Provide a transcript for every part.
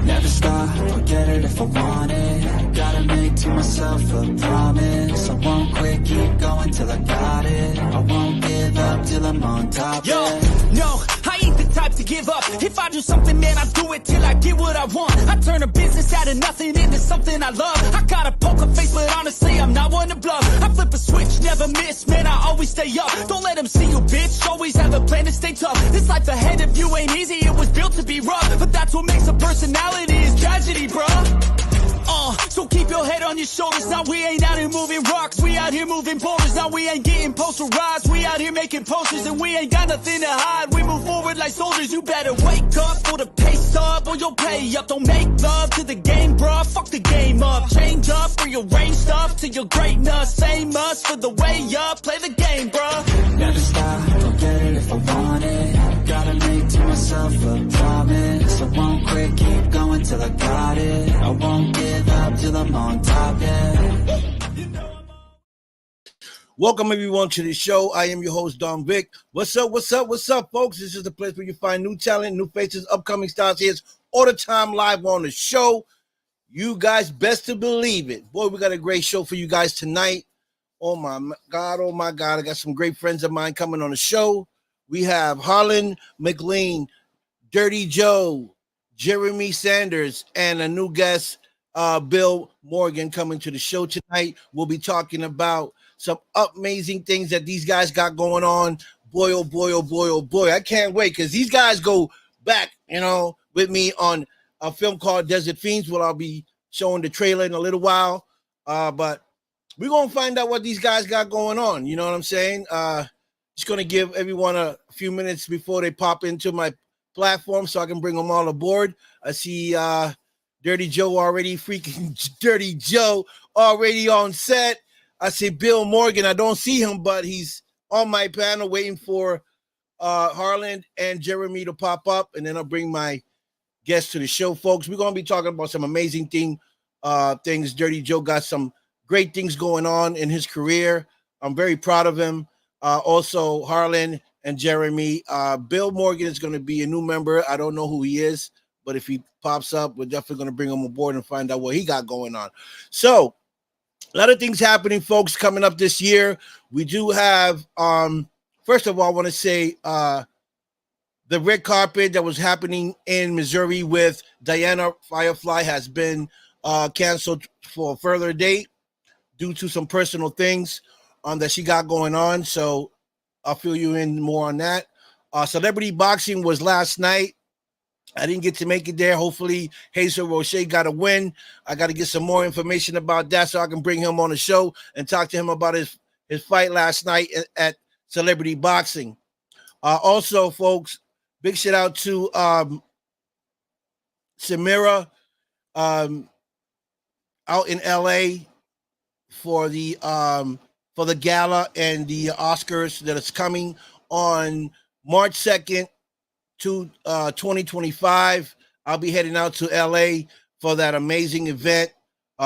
Never stop, I'll get it if I want it. Gotta make to myself a promise. I won't quit, keep going till I got it. I won't give up till I'm on top. Yo, no, I ain't the type to give up. If I do something, man, I do it till I get what I want. I turn a business out of nothing into something I love. I got a poker face, but honestly, I'm not one to bluff. I flip a switch, never miss, man, I always stay up. Don't let them see you, bitch, always have a plan to stay tough. This life ahead of you ain't easy, it was built to be rough. But that's what makes a personality, is tragedy, bruh. So keep your head on your shoulders. Now we ain't out here moving rocks, we out here moving boulders. Now we ain't getting posterized, we out here making posters. And we ain't got nothing to hide, we move forward like soldiers. You better wake up for the pay stub, or you'll pay up. Don't make love to the game, bruh, fuck the game up. Change up, rearrange stuff to your greatness. Same us for the way up, play the game, bruh. Never stop, I'll get it if I want it. Gotta make to myself a promise. I won't quit, keep going till I got it. I won't give up till I'm on top, yeah. Welcome everyone to the show. I am your host, Don Vic. What's up, folks? This is the place where you find new talent, new faces, upcoming stars here all the time live on the show. You guys best to believe it. Boy, we got a great show for you guys tonight. Oh my God. I got some great friends of mine coming on the show. We have Harlan McLean, Dirty Joe, Jeramie Sandors, and a new guest, Bill Morgan, coming to the show tonight. We'll be talking about some amazing things that these guys got going on. Boy, oh boy. I can't wait because these guys go back, with me on a film called Desert Fiends. Well, I'll be showing the trailer in a little while. But we're going to find out what these guys got going on. You know what I'm saying? Just going to give everyone a few minutes before they pop into my platform so I can bring them all aboard. I see Dirty Joe already, freaking Dirty Joe already on set. I see Bill Morgan. I don't see him, but he's on my panel waiting for Harlan and Jeramie to pop up, and then I'll bring my guests to the show, folks. We're going to be talking about some amazing things. Dirty Joe got some great things going on in his career. I'm very proud of him. Also, Harlan and Jeramie. Bill Morgan is going to be a new member. I don't know who he is, but if he pops up, we're definitely going to bring him aboard and find out what he got going on. So, a lot of things happening, folks, coming up this year. We do have, first of all, I want to say the red carpet that was happening in Missouri with Diana Firefly has been canceled for a further date due to some personal things that she got going on. So I'll fill you in more on that. Celebrity boxing was last night. I didn't get to make it there. Hopefully, Hazel Roche got a win. I got to get some more information about that so I can bring him on the show and talk to him about his fight last night at Celebrity Boxing. Also, folks, big shout out to Samira out in LA for the gala and the Oscars that is coming on March 2nd. To 2025. I'll be heading out to LA for that amazing event.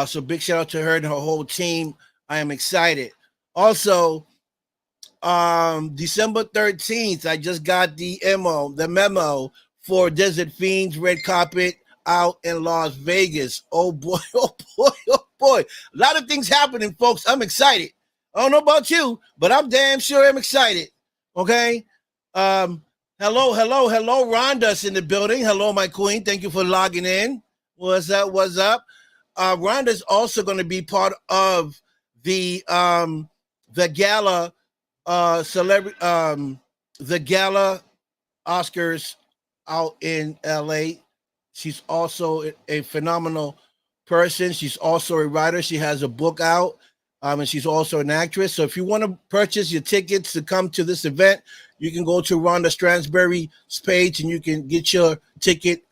So big shout out to her and her whole team. I am excited. Also, December 13th, I just got the memo for Desert Fiends red carpet out in Las Vegas. Oh boy. A lot of things happening, folks. I'm excited. I don't know about you, but I'm damn sure I'm excited. Okay. Hello, Rhonda's in the building. Hello, my queen. Thank you for logging in. What's up? Rhonda's also going to be part of the gala the gala Oscars out in LA. She's also a phenomenal person. She's also a writer. She has a book out. And she's also an actress. So if you want to purchase your tickets to come to this event, you can go to Rhonda Stransberry's page and you can get your ticket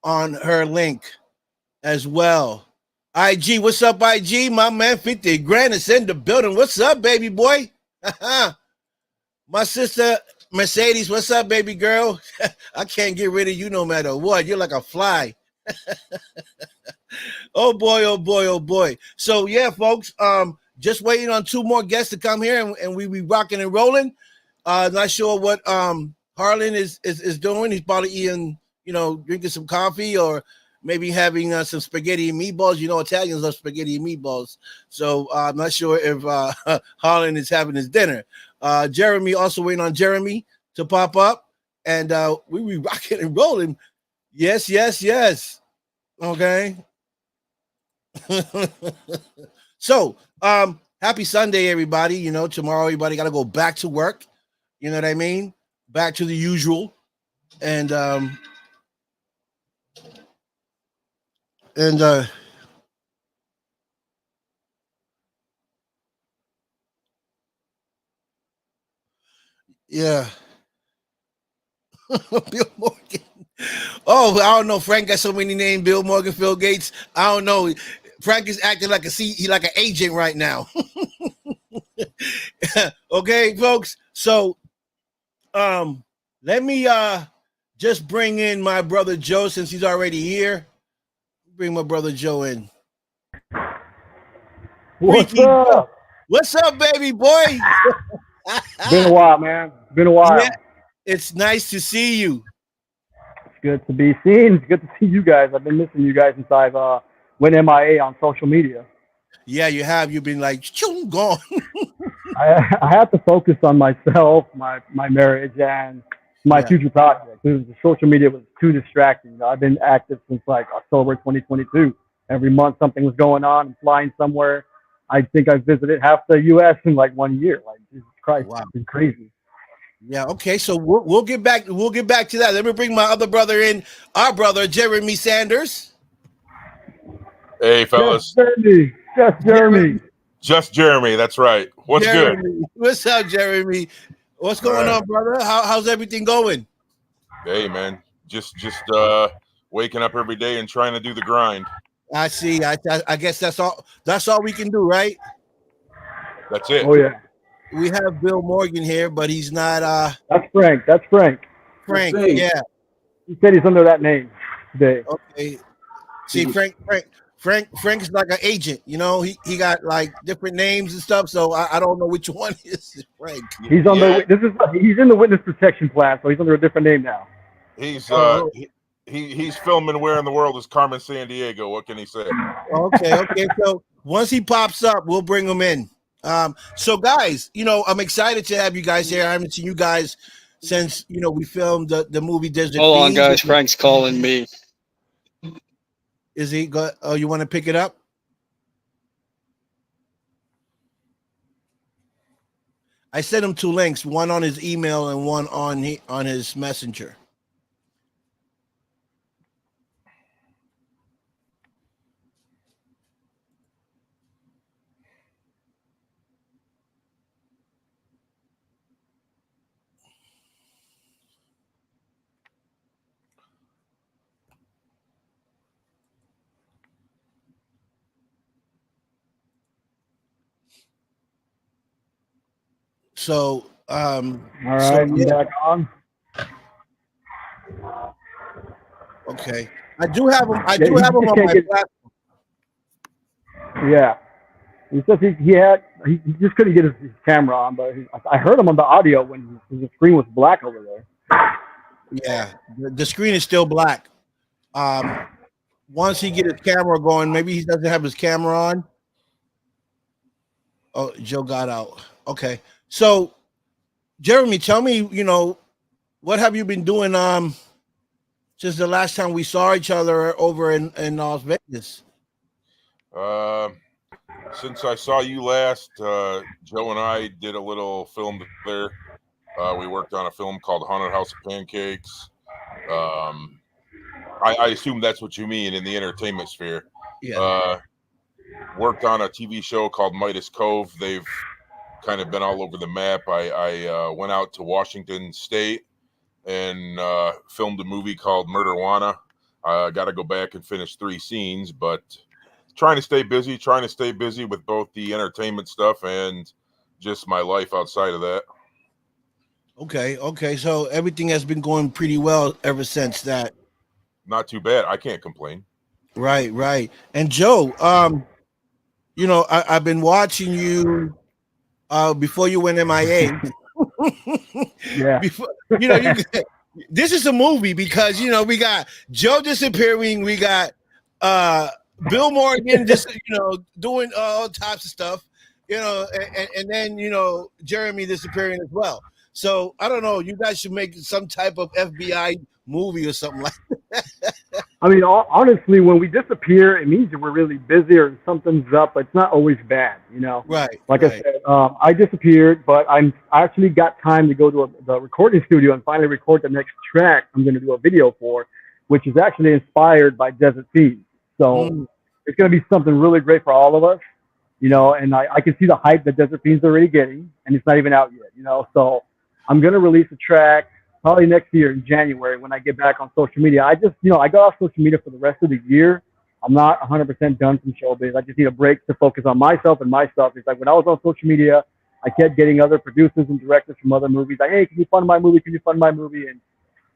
on her link as well. IG, what's up, IG? My man, 50 grand is in the building. What's up, baby boy? My sister, Mercedes, what's up, baby girl? I can't get rid of you no matter what. You're like a fly. Oh boy. So yeah, folks, just waiting on two more guests to come here and we be rocking and rolling. Not sure what Harlan is doing. He's probably eating, drinking some coffee or maybe having some spaghetti and meatballs. You know, Italians love spaghetti and meatballs. So I'm not sure if Harlan is having his dinner. Jeramie, also waiting on Jeramie to pop up. And we be rocking and rolling. Yes, yes, yes. Okay. So, happy Sunday, everybody. Tomorrow everybody got to go back to work. You know what I mean? Back to the usual. And yeah. Bill Morgan. Oh, I don't know. Frank got so many names. Bill Morgan, Phil Gates. I don't know. Frank is acting like he like an agent right now. Okay, folks. So let me just bring in my brother Joe since he's already here. Bring my brother Joe in. What's up? What's up, baby boy? Been a while, man. Been a while. Yeah, it's nice to see you. It's good to be seen. It's good to see you guys. I've been missing you guys since I've went MIA on social media. Yeah, you have. You've been like, gone. I had to focus on myself, my marriage, and my future projects. The social media was too distracting. I've been active since like October 2022. Every month something was going on. I'm flying somewhere. I think I've visited half the U.S. in like 1 year. Like, Jesus Christ, wow. It's been crazy. Yeah. Okay. So we'll get back. We'll get back to that. Let me bring my other brother in. Our brother, Jeramie Sandors. Hey, fellas. Just Jeramie. Just Jeramie. That's right. What's Jeramie. good? What's up, Jeramie? What's going on, brother? How's everything going? Hey, man. Just waking up every day and trying to do the grind. I see. I guess that's all. That's all we can do, right? That's it. Oh yeah. We have Bill Morgan here, but he's not. That's Frank. That's Frank. Frank. Yeah. He said he's under that name today. Okay. See, Frank is like an agent. He got like different names and stuff. So I don't know which one is Frank. He's on he's in the witness protection plan, so he's under a different name now. He's he's filming Where in the World is Carmen Sandiego. What can he say? Okay. So once he pops up, we'll bring him in. So guys, I'm excited to have you guys here. I haven't seen you guys since we filmed the movie Desert. Hold on, guys. Frank's calling me. Is he go? Oh, you want to pick it up? I sent him 2 links, one on his email and one on his messenger. So, all right, I'm back on. Okay, I do have him. I do have him on my platform. Yeah, he says he just couldn't get his camera on, but I heard him on the audio when the screen was black over there. Yeah, the screen is still black. Once he get his camera going, maybe he doesn't have his camera on. Oh, Joe got out. Okay. So, Jeramie, tell me, what have you been doing since the last time we saw each other over in Las Vegas? Since I saw you last, Joe and I did a little film there. We worked on a film called Haunted House of Pancakes. I assume that's what you mean in the entertainment sphere. Yeah. Worked on a TV show called Midas Cove. They've kind of been all over the map. I went out to Washington State and filmed a movie called Murderwana. I got to go back and finish 3 scenes, but trying to stay busy with both the entertainment stuff and just my life outside of that. Okay. So everything has been going pretty well ever since that. Not too bad. I can't complain. Right. And Joe, I've been watching you before you went MIA. Yeah. Before, this is a movie because we got Joe disappearing, we got Bill Morgan just doing all types of stuff, and then Jeramie disappearing as well. So I don't know. You guys should make some type of FBI movie or something like. I mean, honestly, when we disappear, it means that we're really busy or something's up. But it's not always bad, Right. Like I Right. said, I disappeared, but I actually got time to go to the recording studio and finally record the next track I'm going to do a video for, which is actually inspired by Desert Fiends. So Mm, it's going to be something really great for all of us, and I can see the hype that Desert Fiends are already getting, and it's not even out yet. So I'm going to release a track probably next year in January when I get back on social media. I just, I got off social media for the rest of the year. I'm not 100% done from showbiz. I just need a break to focus on myself and my stuff. It's like when I was on social media, I kept getting other producers and directors from other movies like, hey, can you fund my movie? Can you fund my movie? And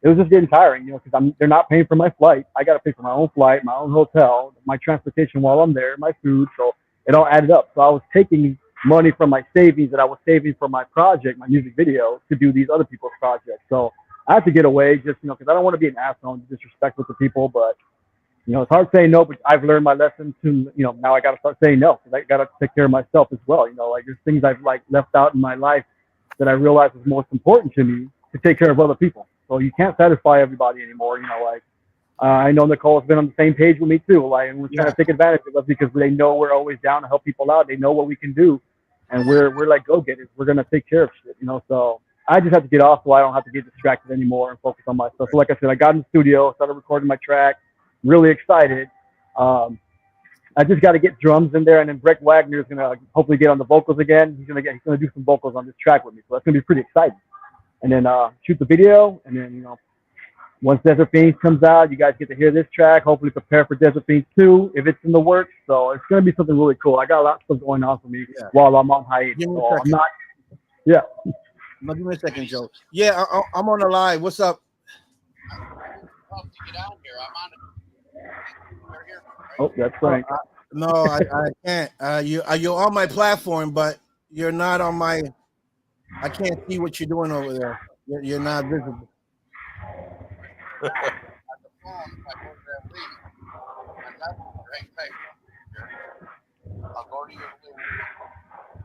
it was just getting tiring, because they're not paying for my flight. I got to pay for my own flight, my own hotel, my transportation while I'm there, my food. So it all added up. So I was taking money from my savings that I was saving for my project, my music video, to do these other people's projects. So I have to get away just, because I don't want to be an asshole and disrespectful to people. But, it's hard saying no, but I've learned my lesson to, now I got to start saying no because I got to take care of myself as well. Like there's things I've left out in my life that I realized was most important to me to take care of other people. So you can't satisfy everybody anymore. I know Nicole's been on the same page with me too. And we're trying to take advantage of us because they know we're always down to help people out. They know what we can do, and we're like go-getters. We're gonna take care of shit. So I just have to get off so I don't have to get distracted anymore and focus on myself. So like I said, I got in the studio, started recording my track. Really excited. I just got to get drums in there, and then Breck Wagner is gonna hopefully get on the vocals again. He's gonna do some vocals on this track with me, so that's gonna be pretty exciting. And then shoot the video, and then once Desert Fiends comes out, you guys get to hear this track. Hopefully prepare for Desert Fiends 2 if it's in the works. So it's gonna be something really cool. I got a lot of stuff going on for me while I'm on hiatus. Give me So a I'm second. not. Yeah. Give me a second, Joe. Yeah, I'm on the line. What's up? Oh, that's right. No, I can't. You're on my platform, but you're not on my. I can't see what you're doing over there. You're not visible.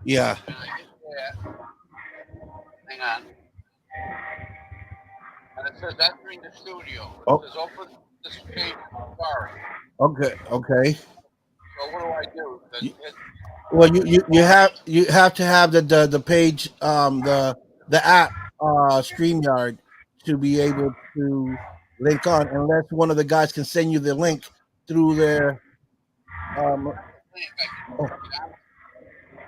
Yeah. Hang on. And it says entering the studio. Oh. It says open this page. Sorry. Okay. So what do I do? Well, you have to have the page the app StreamYard to be able to link on, unless one of the guys can send you the link through their.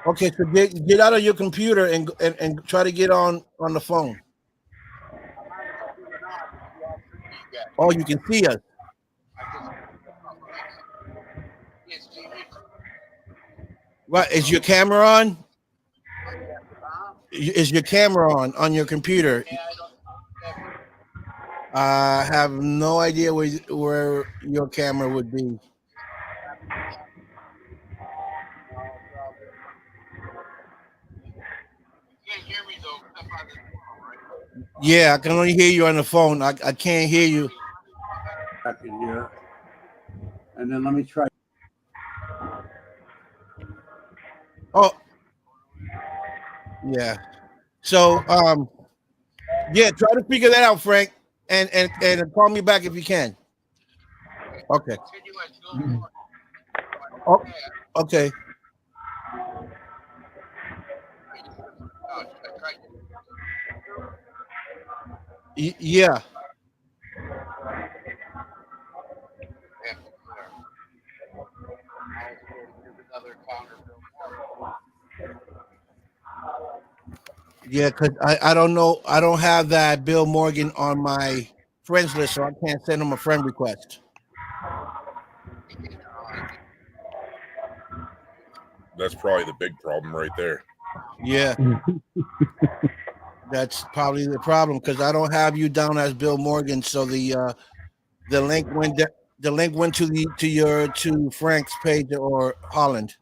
Okay, so get out of your computer and try to get on the phone. Oh, you can see us. Right, is your camera on? Is your camera on your computer? I have no idea where your camera would be. Yeah, I can only hear you on the phone. I can't hear you. I can hear. And then let me try. Oh, yeah. So, yeah, try to figure that out, Frank, and call me back if you can. Okay. Oh, okay. Yeah. Yeah, because I don't know. I don't have that Bill Morgan on my friends list, so I can't send him a friend request. That's probably the big problem right there. Yeah. That's probably the problem because I don't have you down as Bill Morgan. So the link went to Frank's page or Holland.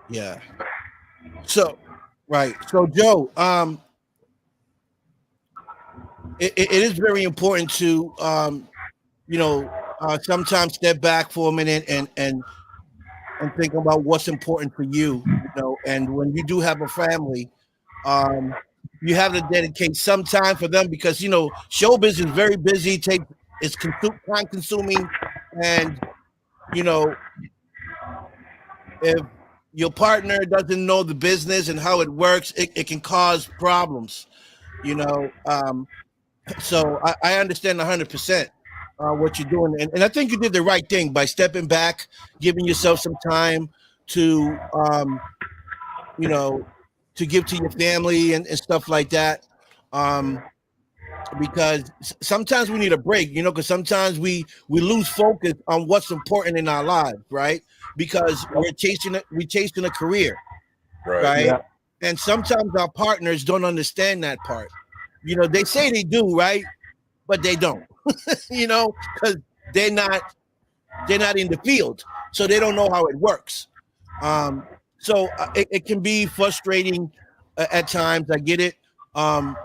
Yeah. So, right. So, Joe, it is very important to, you know, sometimes step back for a minute and think about what's important for you, you know. And when you do have a family, um, you have to dedicate some time for them because you know showbiz is very busy. It's time consuming, and you know if your partner doesn't know the business and how it works, it can cause problems. You know, so I understand 100% what you're doing, and I think you did the right thing by stepping back, giving yourself some time to you know, to give to your family and stuff like that. Um, because sometimes we need a break, you know, because sometimes we lose focus on what's important in our lives, right? Because we're chasing a career, Right. right? Yeah. And sometimes our partners don't understand that part. You know, they say they do, right? But they don't, you know, because they're not they're not in the field, so they don't know how it works. Um, so it can be frustrating at times. I get it. Um,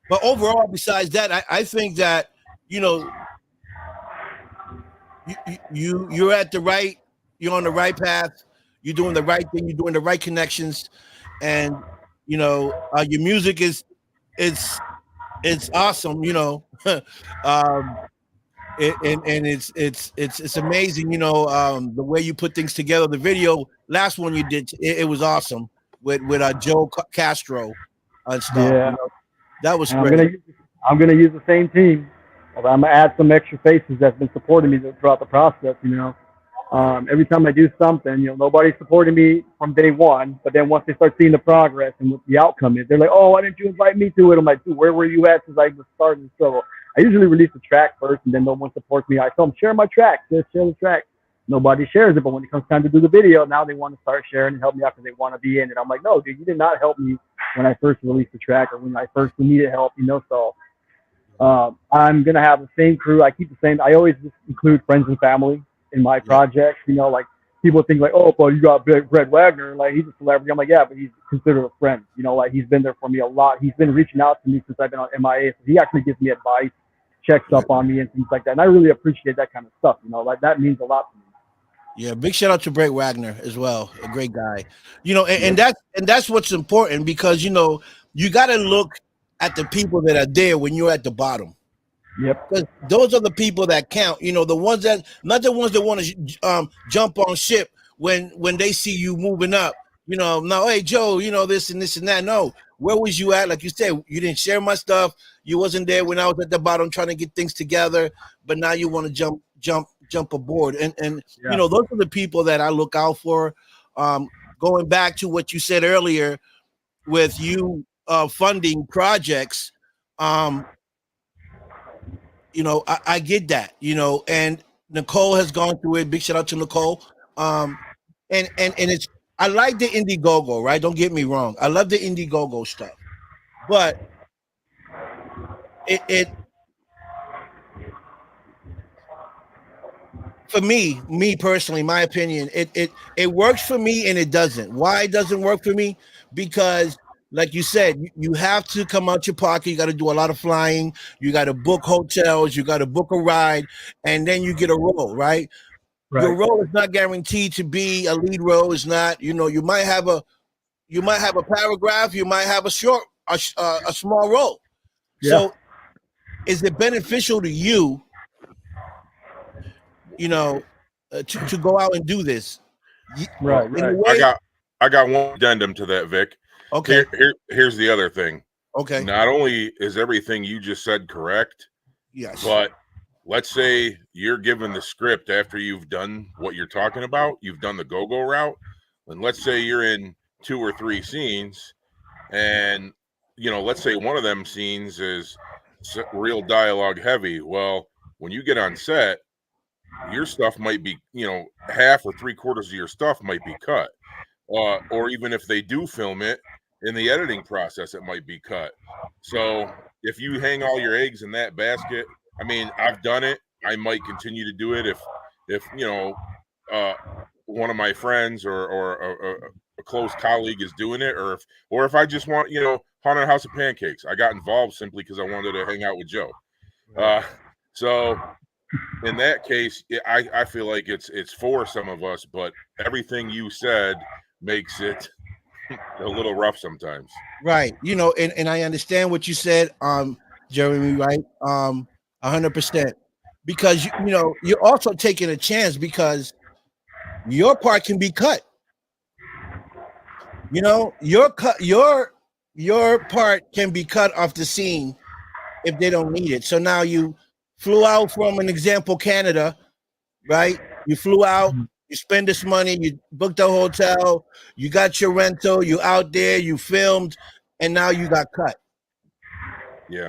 but overall, besides that, I think that you know you're at the right, you're on the right path. You're doing the right thing. You're doing the right connections, and you know your music is it's it's awesome. You know, um, and it's amazing, you know, the way you put things together. The video, last one you did, it was awesome with Joe Castro and stuff. Yeah. You know, that was And great. I'm gonna use the same team. But I'm gonna add some extra faces that's been supporting me throughout the process. You know, every time I do something, you know, nobody's supporting me from day one. But then once they start seeing the progress and what the outcome is, they're like, "Oh, why didn't you invite me to it?" I'm like, "Dude, where were you at since I was starting?" So I usually release the track first, and then no one supports me. I tell them, "Share my track, just share the track." Nobody shares it, but when it comes time to do the video, now they want to start sharing and help me out because they want to be in it. I'm like, "No, dude, you did not help me when I first released the track or when I first needed help." You know, so I'm gonna have the same crew. I keep the same. I always just include friends and family in my Yeah, projects. You know, like people think like, oh, but you got Brett Wagner, like he's a celebrity. I'm like, yeah, but he's considered a friend. You know, like he's been there for me a lot. He's been reaching out to me since I've been on MIA. So he actually gives me advice, checks yeah, up on me and things like that. And I really appreciate that kind of stuff. You know, like that means a lot to me. yeah. Big shout out to Brett Wagner as well, a great guy. You know, Yep. and that's what's important because you know you got to look at the people that are there when you're at the bottom. Yep. Because those are the people that count. You know, the ones that not the ones that want to jump on ship when they see you moving up. You know, no, hey Joe, you know this and this and that. No, where was you at? Like you said, you didn't share my stuff. You wasn't there when I was at the bottom trying to get things together. But now you want to jump aboard. And you Yeah. know, those are the people that I look out for. Um, Going back to what you said earlier with you funding projects. Um, you know, I get that, you know, and Nicole has gone through it. Big shout out to Nicole. Um, and it's I like the Indiegogo, right? Don't get me wrong. I love the Indiegogo stuff, but it for me personally, my opinion, it works for me and it doesn't. Why it doesn't work for me? Because like you said, you have to come out your pocket. You got to do a lot of flying. You got to book hotels. You got to book a ride, and then you get a role, right? Your Right. role is not guaranteed to be a lead role. It's not, you know, you might have a paragraph, you might have a small role. Yeah. So is it beneficial to you, you know, to go out and do this? Well, Right. In a Right. I way, got I got one addendum to that, Vic. okay, Here's the other thing. okay, Not only is everything you just said correct, yes, but let's say you're given the script after you've done what you're talking about, you've done the go-go route, and let's say you're in 2 or 3 scenes, and let's say one of them scenes is real dialogue heavy. Well, when you get on set, your stuff might be, half or 3/4 of your stuff might be cut. Or even if they do film it in the editing process, it might be cut. So if you hang all your eggs in that basket, I mean, I've done it. I might continue to do it if uh, one of my friends or a close colleague is doing it, or if I just want, Haunted House of Pancakes, I got involved simply because I wanted to hang out with Joe. So in that case, I feel like it's for some of us, but everything you said makes it a little rough sometimes. Right. And I understand what you said, Jeramie, right? 100%. Because you're also taking a chance because your part can be cut. Your part can be cut off the scene if they don't need it. So now you flew out from, an example, Canada, right? You flew out, you spend this money, you booked a hotel, you got your rental, you out there, you filmed, and now you got cut. Yeah.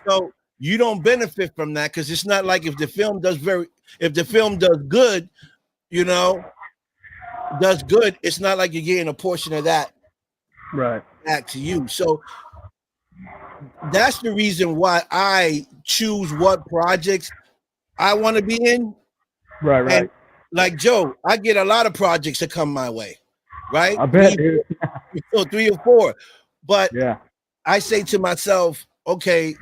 So you don't benefit from that because it's not like if the film does good, it's not like you're getting a portion of that right back to you. So that's the reason why I choose what projects I want to be in. Right. And like Joe, I get a lot of projects that come my way, right? I bet, three or four. But yeah, I say to myself, okay,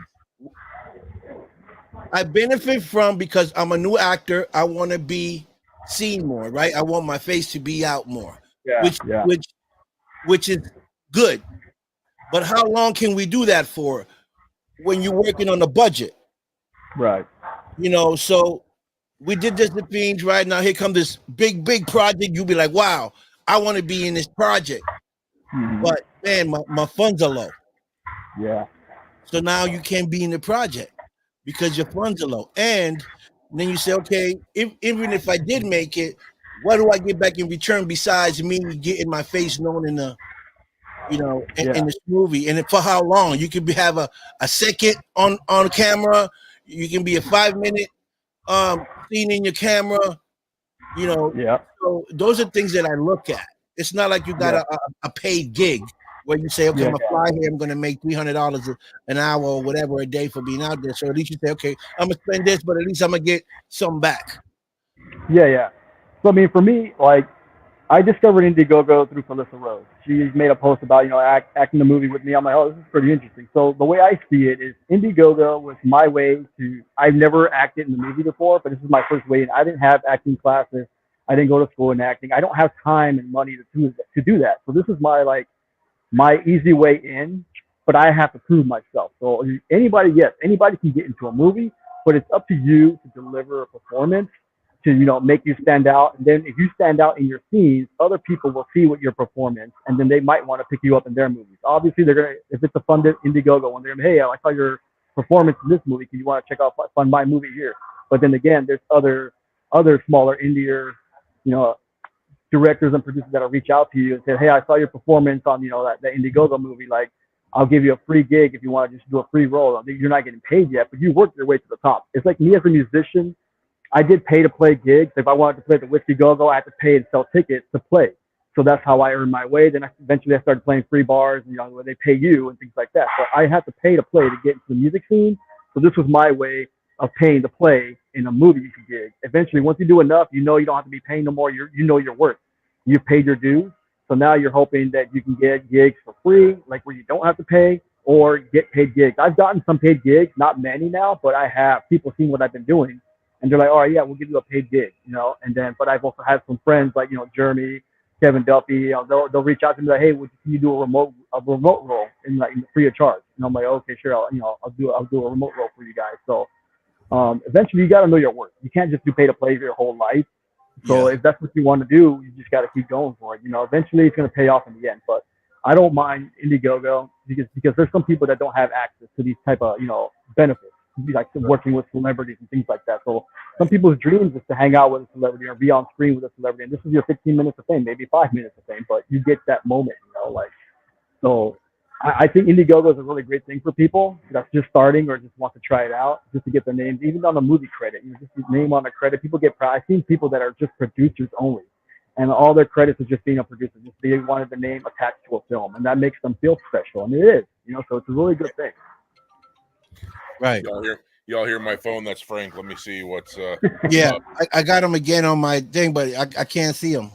I benefit from, because I'm a new actor, I want to be seen more, right? I want my face to be out more, which is good. But how long can we do that for when you're working on a budget? Right. So we did this the Fiends, right? Now here comes this big project. You'll be like, wow, I want to be in this project. Mm-hmm. But man, my funds are low. Yeah. So now you can't be in the project because your funds are low. And then you say, okay, even if I did make it, what do I get back in return besides me getting my face known in the in this movie? And for how long? You could have a second on camera. You can be a 5-minute scene in your camera. So those are things that I look at. It's not like you got a paid gig where you say, okay, I'm gonna fly here, I'm gonna make $300 an hour or whatever a day for being out there. So at least you say, okay, I'm gonna spend this, but at least I'm gonna get some back. Yeah. So I mean, for me, like, I discovered Indiegogo through Felissa Rose. She made a post about, acting the movie with me. I'm like, oh, this is pretty interesting. So the way I see it is Indiegogo was my way to, I've never acted in the movie before, but this is my first way. And I didn't have acting classes. I didn't go to school in acting. I don't have time and money to do that. So this is my easy way in, but I have to prove myself. So anybody can get into a movie, but it's up to you to deliver a performance to, make you stand out. And then if you stand out in your scenes, other people will see what your performance, and then they might want to pick you up in their movies. Obviously, they're going to, if it's a funded Indiegogo one, they're going to, hey, I saw your performance in this movie. Can you want to check out fund my movie here? But then again, there's other smaller indie, directors and producers that'll reach out to you and say, hey, I saw your performance on, that Indiegogo movie. Like, I'll give you a free gig if you want to just do a free role. You're not getting paid yet, but you worked your way to the top. It's like me as a musician. I did pay to play gigs. If I wanted to play the Whiskey Go-Go, I had to pay and sell tickets to play. So that's how I earned my way. Then eventually I started playing free bars, where they pay you and things like that. So I had to pay to play to get into the music scene. So this was my way of paying to play in a movie gig. Eventually, once you do enough, you don't have to be paying no more. You know your worth. You've paid your dues. So now you're hoping that you can get gigs for free, like where you don't have to pay, or get paid gigs. I've gotten some paid gigs, not many now, but I have. People seen what I've been doing. And they're like, all right, yeah, we'll give you a paid gig, and then, but I've also had some friends like, Jeramie, Kevin Duffy, they'll reach out to me like, hey, can you do a remote role in free of charge? And I'm like, okay, sure. I'll do a remote role for you guys. So, eventually you got to know your worth. You can't just do pay to play your whole life. So if that's what you want to do, you just got to keep going for it. Eventually it's going to pay off in the end, but I don't mind Indiegogo because there's some people that don't have access to these type of, benefits. Like working with celebrities and things like that. So some people's dreams is to hang out with a celebrity or be on screen with a celebrity. And this is your 15 minutes of fame, maybe 5 minutes of fame, but you get that moment, so I think Indiegogo is a really great thing for people that's just starting or just want to try it out, just to get their names, even on the movie credit, just your name on the credit. People get proud. I've seen people that are just producers only, and all their credits are just being a producer. Just they wanted the name attached to a film, and that makes them feel special. And it is, so it's a really good thing. Right. y'all hear my phone? That's Frank. Let me see what's. Yeah, I got him again on my thing, but I can't see him.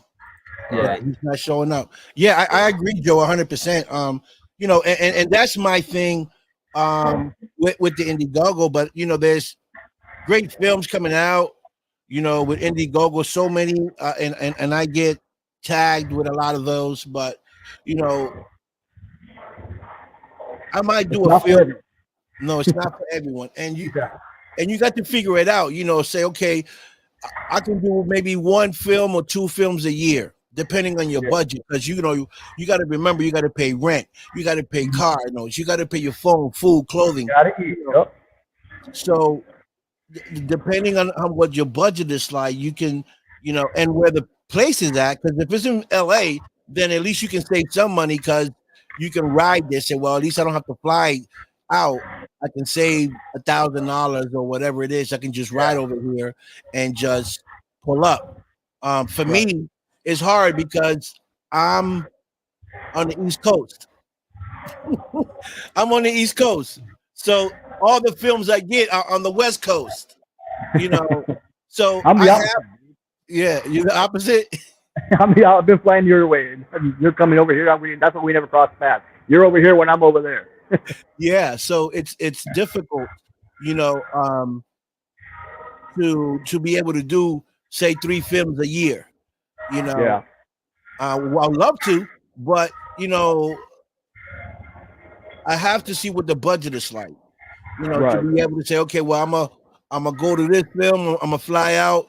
All right. He's not showing up. Yeah, I agree, Joe, 100%. You know, and that's my thing with the Indiegogo. But you know, there's great films coming out. You know, with Indiegogo, so many, and I get tagged with a lot of those. But you know, I might do a film. No, it's not for everyone, and you got to figure it out. You know, say okay, I can do maybe one film or two films a year, depending on your budget. Because you know, you got to remember, you got to pay rent, you got to pay car notes, you got to pay your phone, food, clothing. Gotta eat. Yep. So, depending on what your budget is like, you can, you know, and where the place is at. Because if it's in LA, then at least you can save some money because you can ride this. And well, at least I don't have to fly out. I can save $1,000 or whatever it is. I can just ride over here and just pull up. For me, it's hard because I'm on the East Coast. I'm on the East Coast, so all the films I get are on the West Coast. You know, so I'm the opposite. Yeah, you're the opposite. I've been flying your way. You're coming over here. That's what we never cross paths. You're over here when I'm over there. Yeah, so it's difficult, you know, to be able to do say 3 films a year. You know, Yeah. I'd love to, but you know, I have to see what the budget is like. You know, to be able to say, okay, well, I'm gonna go to this film. I'm gonna fly out.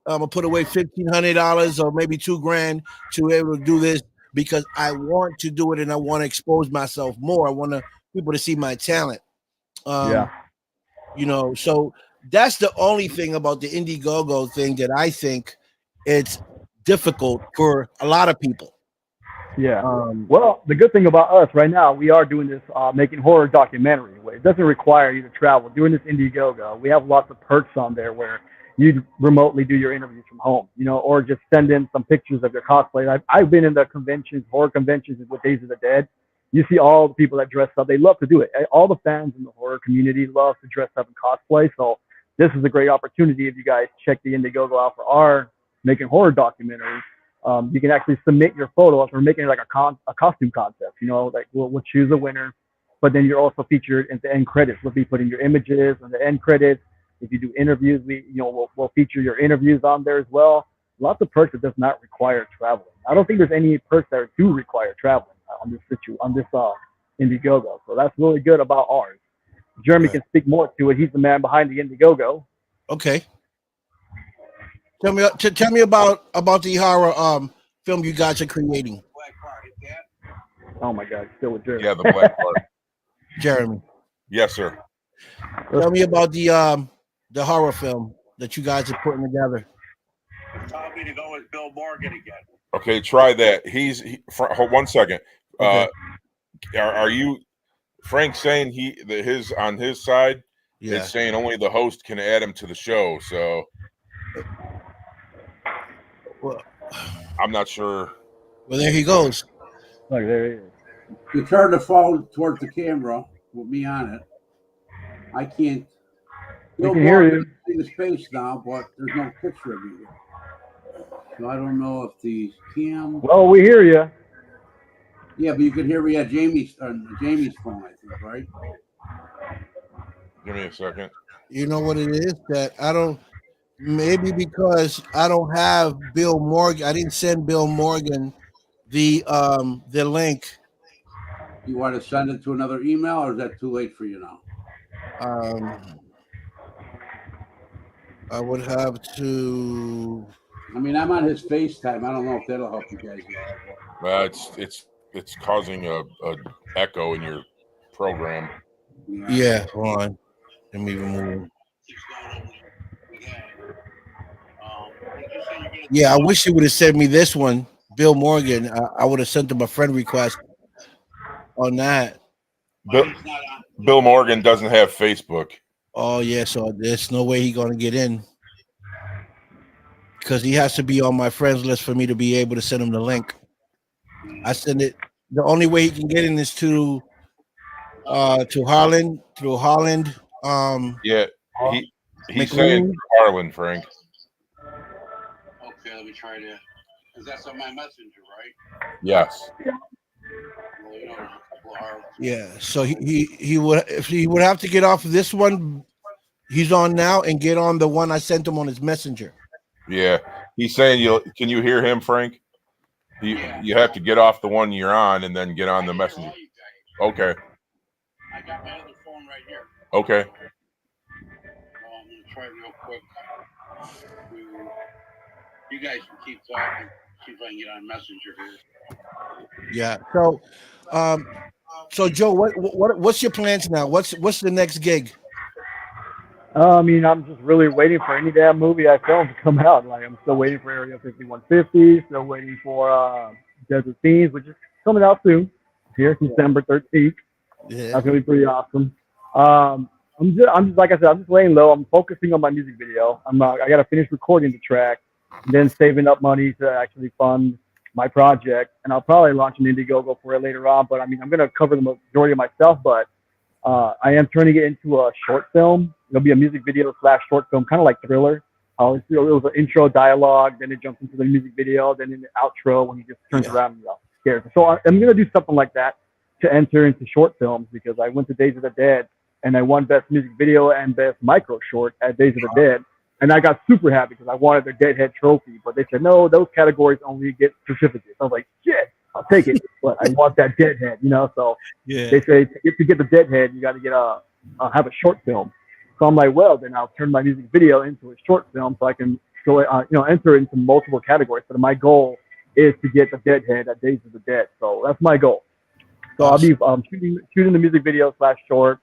I'm gonna put away $1,500 or maybe $2,000 to be able to do this because I want to do it and I want to expose myself more. I want people to see my talent. You know, so that's the only thing about the Indiegogo thing that I think it's difficult for a lot of people. Yeah. Well, the good thing about us right now, we are doing this making horror documentary. It doesn't require you to travel. Doing this Indiegogo, we have lots of perks on there where you remotely do your interviews from home, you know, or just send in some pictures of your cosplay. I've been in the conventions, horror conventions with Days of the Dead. You see all the people that dress up. They love to do it. All the fans in the horror community love to dress up in cosplay. So this is a great opportunity if you guys check the Indiegogo out for our making horror documentary. You can actually submit your photos. We're making like a costume contest, you know, like we'll choose a winner, but then you're also featured in the end credits. We'll be putting your images on the end credits. If you do interviews, we'll feature your interviews on there as well. Lots of perks that does not require traveling. I don't think there's any perks that do require traveling on this Indiegogo. So that's really good about ours. Jeramie can speak more to it. He's the man behind the Indiegogo. Okay. Tell me about the horror film you guys are creating. Oh my God, still with Jeramie. Yeah, the black part. Jeramie. Yes, sir. Tell me about the horror film that you guys are putting together. Tell me to go with Bill Morgan again. Okay, try that. Hold 1 second. Okay. Are you Frank saying his on his side? Yeah. It's saying only the host can add him to the show. So Well, I'm not sure. Well, there he goes. Look, there he is. You turn the phone towards the camera with me on it. I can't. We can hear you. See the space now, but there's no picture of you. So I don't know if the cam. Well, we hear you. Yeah, but you can hear me at Jamie's phone, I think, right? Give me a second. You know what it is that I don't. Maybe because I don't have Bill Morgan. I didn't send Bill Morgan the link. You want to send it to another email, or is that too late for you now? I would have to. I mean, I'm on his FaceTime. I don't know if that'll help you guys. It's causing a echo in your program. Yeah, hold on. Let me remove. Yeah, I wish he would have sent me this one, Bill Morgan. I would have sent him a friend request on that. Bill Morgan doesn't have Facebook. Oh yeah, so there's no way he's gonna get in because he has to be on my friends list for me to be able to send him the link. I send it. The only way he can get in is to Holland through Holland. Yeah, He's saying Harlan, Frank. Okay, let me try to. Because that's on my messenger, right? Yes. Well, you know, there's a couple of Harlans. Yeah. So he would have to get off of this one he's on now and get on the one I sent him on his messenger. Yeah. He's saying can you hear him, Frank? You have to get off the one you're on and then get on the messenger. Okay. I got my other phone right here. Okay. I'm gonna try real quick. You guys can keep talking. See if I can get on Messenger here. Yeah. So Joe, what's your plans now? What's the next gig? I mean, I'm just really waiting for any damn movie I film to come out. Like, I'm still waiting for Area 5150, still waiting for Desert Scenes, which is coming out soon. Here, December 13th. Yeah. That's gonna be pretty awesome. I'm just like I said, I'm just laying low. I'm focusing on my music video. I gotta finish recording the track, and then saving up money to actually fund my project. And I'll probably launch an Indiegogo for it later on. But I mean, I'm gonna cover the majority of myself, but I am turning it into a short film. It'll be a music video / short film, kind of like Thriller. It was an intro dialogue, then it jumps into the music video, then in the outro when he just turns around and scares. So I'm gonna do something like that to enter into short films, because I went to Days of the Dead and I won Best Music Video and Best Micro Short at Days of the Dead. And I got super happy because I wanted the Deadhead trophy, but they said, no, those categories only get certificates. I was like, shit, I'll take it, but I want that Deadhead, So they say to get the Deadhead, you got to get have a short film. So I'm like, well, then I'll turn my music video into a short film so I can go, enter into multiple categories. But my goal is to get the Deadhead at Days of the Dead. So that's my goal. So I'll be shooting the music video / short,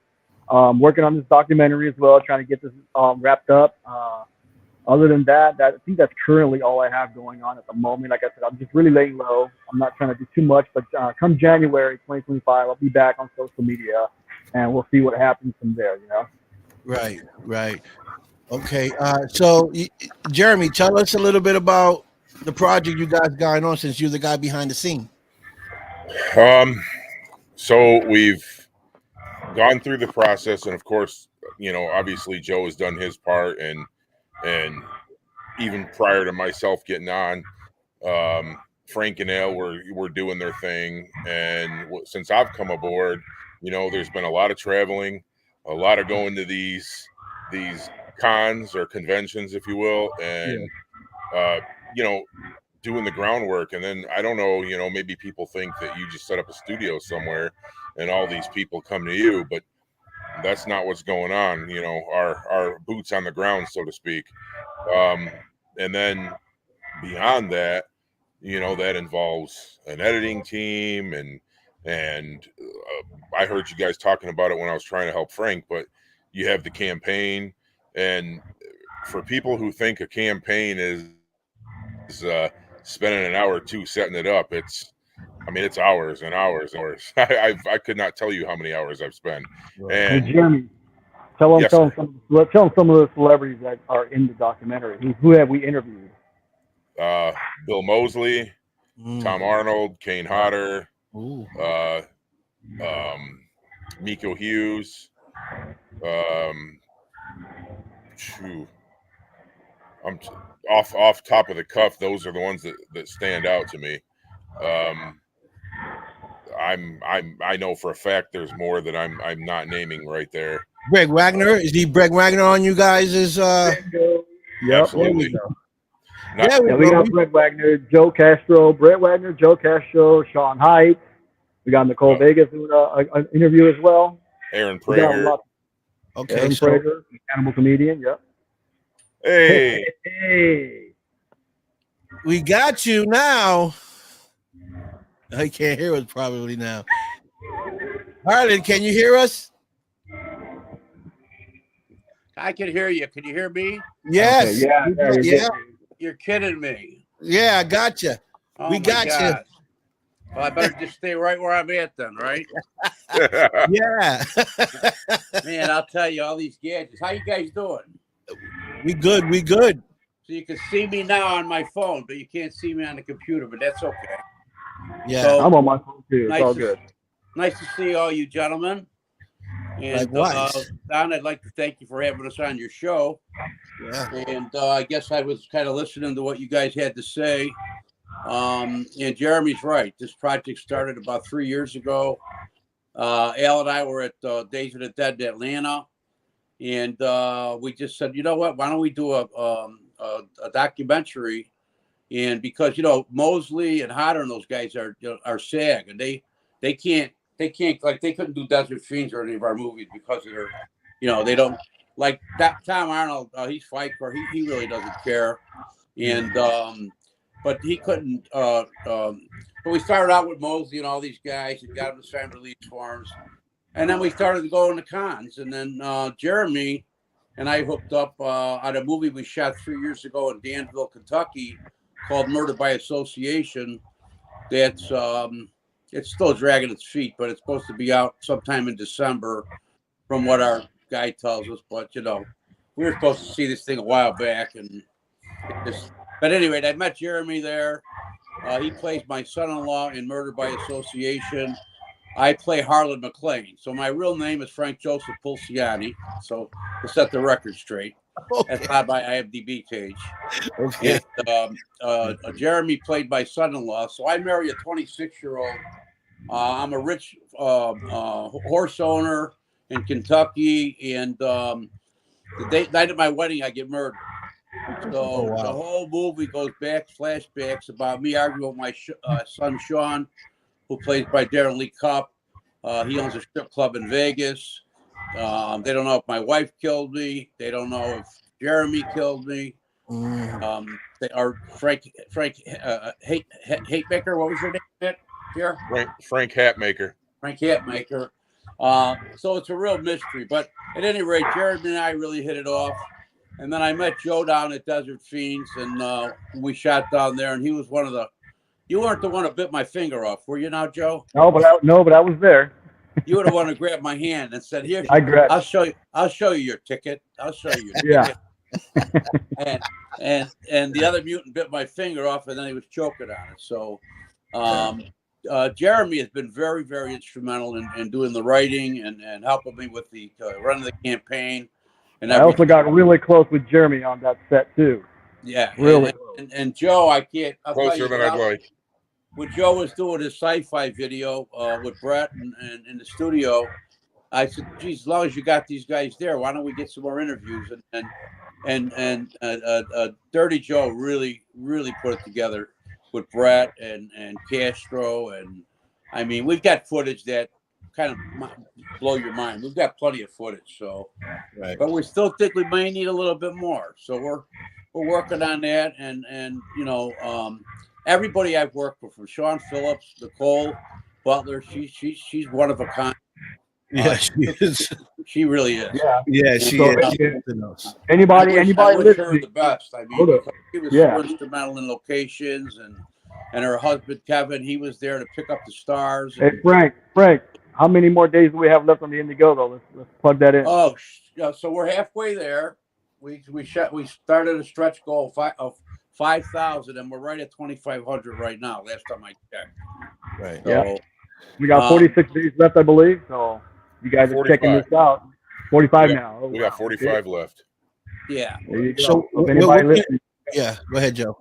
working on this documentary as well, trying to get this wrapped up. Other than that, I think that's currently all I have going on at the moment. Like I said, I'm just really laying low. I'm not trying to do too much, but come January 2025, I'll be back on social media, and we'll see what happens from there, Right. Okay. So, Jeramie, tell us a little bit about the project you guys got on, since you're the guy behind the scene. So we've gone through the process, and of course, obviously Joe has done his part, and even prior to myself getting on, Frank and Al were doing their thing. And since I've come aboard, there's been a lot of traveling, a lot of going to these cons or conventions, if you will, and doing the groundwork. And then I don't know, maybe people think that you just set up a studio somewhere and all these people come to you, but that's not what's going on. Our boots on the ground, so to speak. And then beyond that, that involves an editing team, and I heard you guys talking about it when I was trying to help Frank, but you have the campaign. And for people who think a campaign is spending an hour or two setting it up, it's hours and hours and hours. I could not tell you how many hours I've spent. And hey, Jeramie, tell them some of the celebrities that are in the documentary. Who have we interviewed? Bill Moseley, Tom Arnold, Kane Hodder, Miko Hughes. I'm off top of the cuff. Those are the ones that stand out to me. I know for a fact there's more that I'm not naming right there. Greg Wagner, is he Greg Wagner on you guys? Yep. Absolutely. We got Brett Wagner, Joe Castro, Sean Haidt. We got Nicole Vegas doing an interview as well. Aaron Prager. Okay, Aaron Prager, Cannibal Comedian. Yep. Hey. We got you now. I can't hear us probably now. Harlan, can you hear us? I can hear you. Can you hear me? Yes. Okay, yeah. You're kidding me. Yeah, I got you. We got you. Well, I better just stay right where I'm at then, right? Yeah. Man, I'll tell you, all these gadgets. How you guys doing? We good. So you can see me now on my phone, but you can't see me on the computer, but that's okay. Yeah. So, I'm on my phone too. It's all good. Nice to see all you gentlemen. And Likewise. Don, I'd like to thank you for having us on your show. Yeah. And I guess I was kind of listening to what you guys had to say. And Jeramie's right. This project started about 3 years ago. Al and I were at Days of the Dead in Atlanta, and we just said, you know what? Why don't we do a documentary? And because Mosley and Hodder and those guys are SAG, and they can't like they couldn't do Desert Fiends or any of our movies because of their, they don't like that. Tom Arnold, he's Fiker, he really doesn't care, and but he couldn't. But we started out with Mosley and all these guys and got them to sign release forms, and then we started to go into cons, and then Jeramie and I hooked up on a movie we shot 3 years ago in Danville, Kentucky, called Murder by Association. That's it's still dragging its feet, but it's supposed to be out sometime in December, from what our guy tells us. But we were supposed to see this thing a while back, and but anyway, I met Jeramie there. He plays my son-in-law in Murder by Association. I play Harlan McLean. So my real name is Frank Joseph Pulciani. So to set the record straight, that's not my IMDb page. Okay. And Jeramie played my son-in-law. So I marry a 26-year-old. I'm a rich horse owner in Kentucky, and the night of my wedding, I get murdered. So the whole movie goes back, flashbacks about me arguing with my son Sean, who plays by Darren Lee Cupp. He owns a strip club in Vegas. They don't know if my wife killed me. They don't know if Jeramie killed me. They are Frank Hatemaker. What was your name? Here? Frank Hatmaker. Frank Hatmaker. So it's a real mystery. But at any rate, Jeramie and I really hit it off. And then I met Joe down at Desert Fiends, and we shot down there. And he was one of the. You weren't the one that bit my finger off, were you now, Joe? No, but I was there. You would have wanted to grab my hand and said, "Here, I'll show you your ticket. I'll show you your ticket." and the other mutant bit my finger off, and then he was choking on it. So Jeramie has been very, very instrumental in doing the writing and helping me with the running the campaign. And I also got really close with Jeramie on that set too. Yeah, really. And Joe, I'll closer than I'd like. When Joe was doing his sci-fi video with Brett and in the studio, I said, "Geez, as long as you got these guys there, why don't we get some more interviews?" And Dirty Joe really, really put it together with Brett and Castro, and I mean, we've got footage that kind of blow your mind. We've got plenty of footage, so but we still think we may need a little bit more. So we're working on that, and everybody I've worked with, from Sean Phillips, Nicole Butler, she's one of a kind. Yeah, she is. She really is. Yeah, she is. Anybody I wish her the best. I mean, she was so instrumental in locations, and her husband Kevin, he was there to pick up the stars. Hey, Frank, how many more days do we have left on the Indiegogo? Let's plug that in. Oh, so we're halfway there. We started a stretch goal of 5,000, and we're right at 2,500 right now. Last time I checked. Right. So, we got 46 days left, I believe. So you guys are checking this out. 45 now. We got 45 left. Yeah. There you go. So if anybody listening, go ahead, Joe.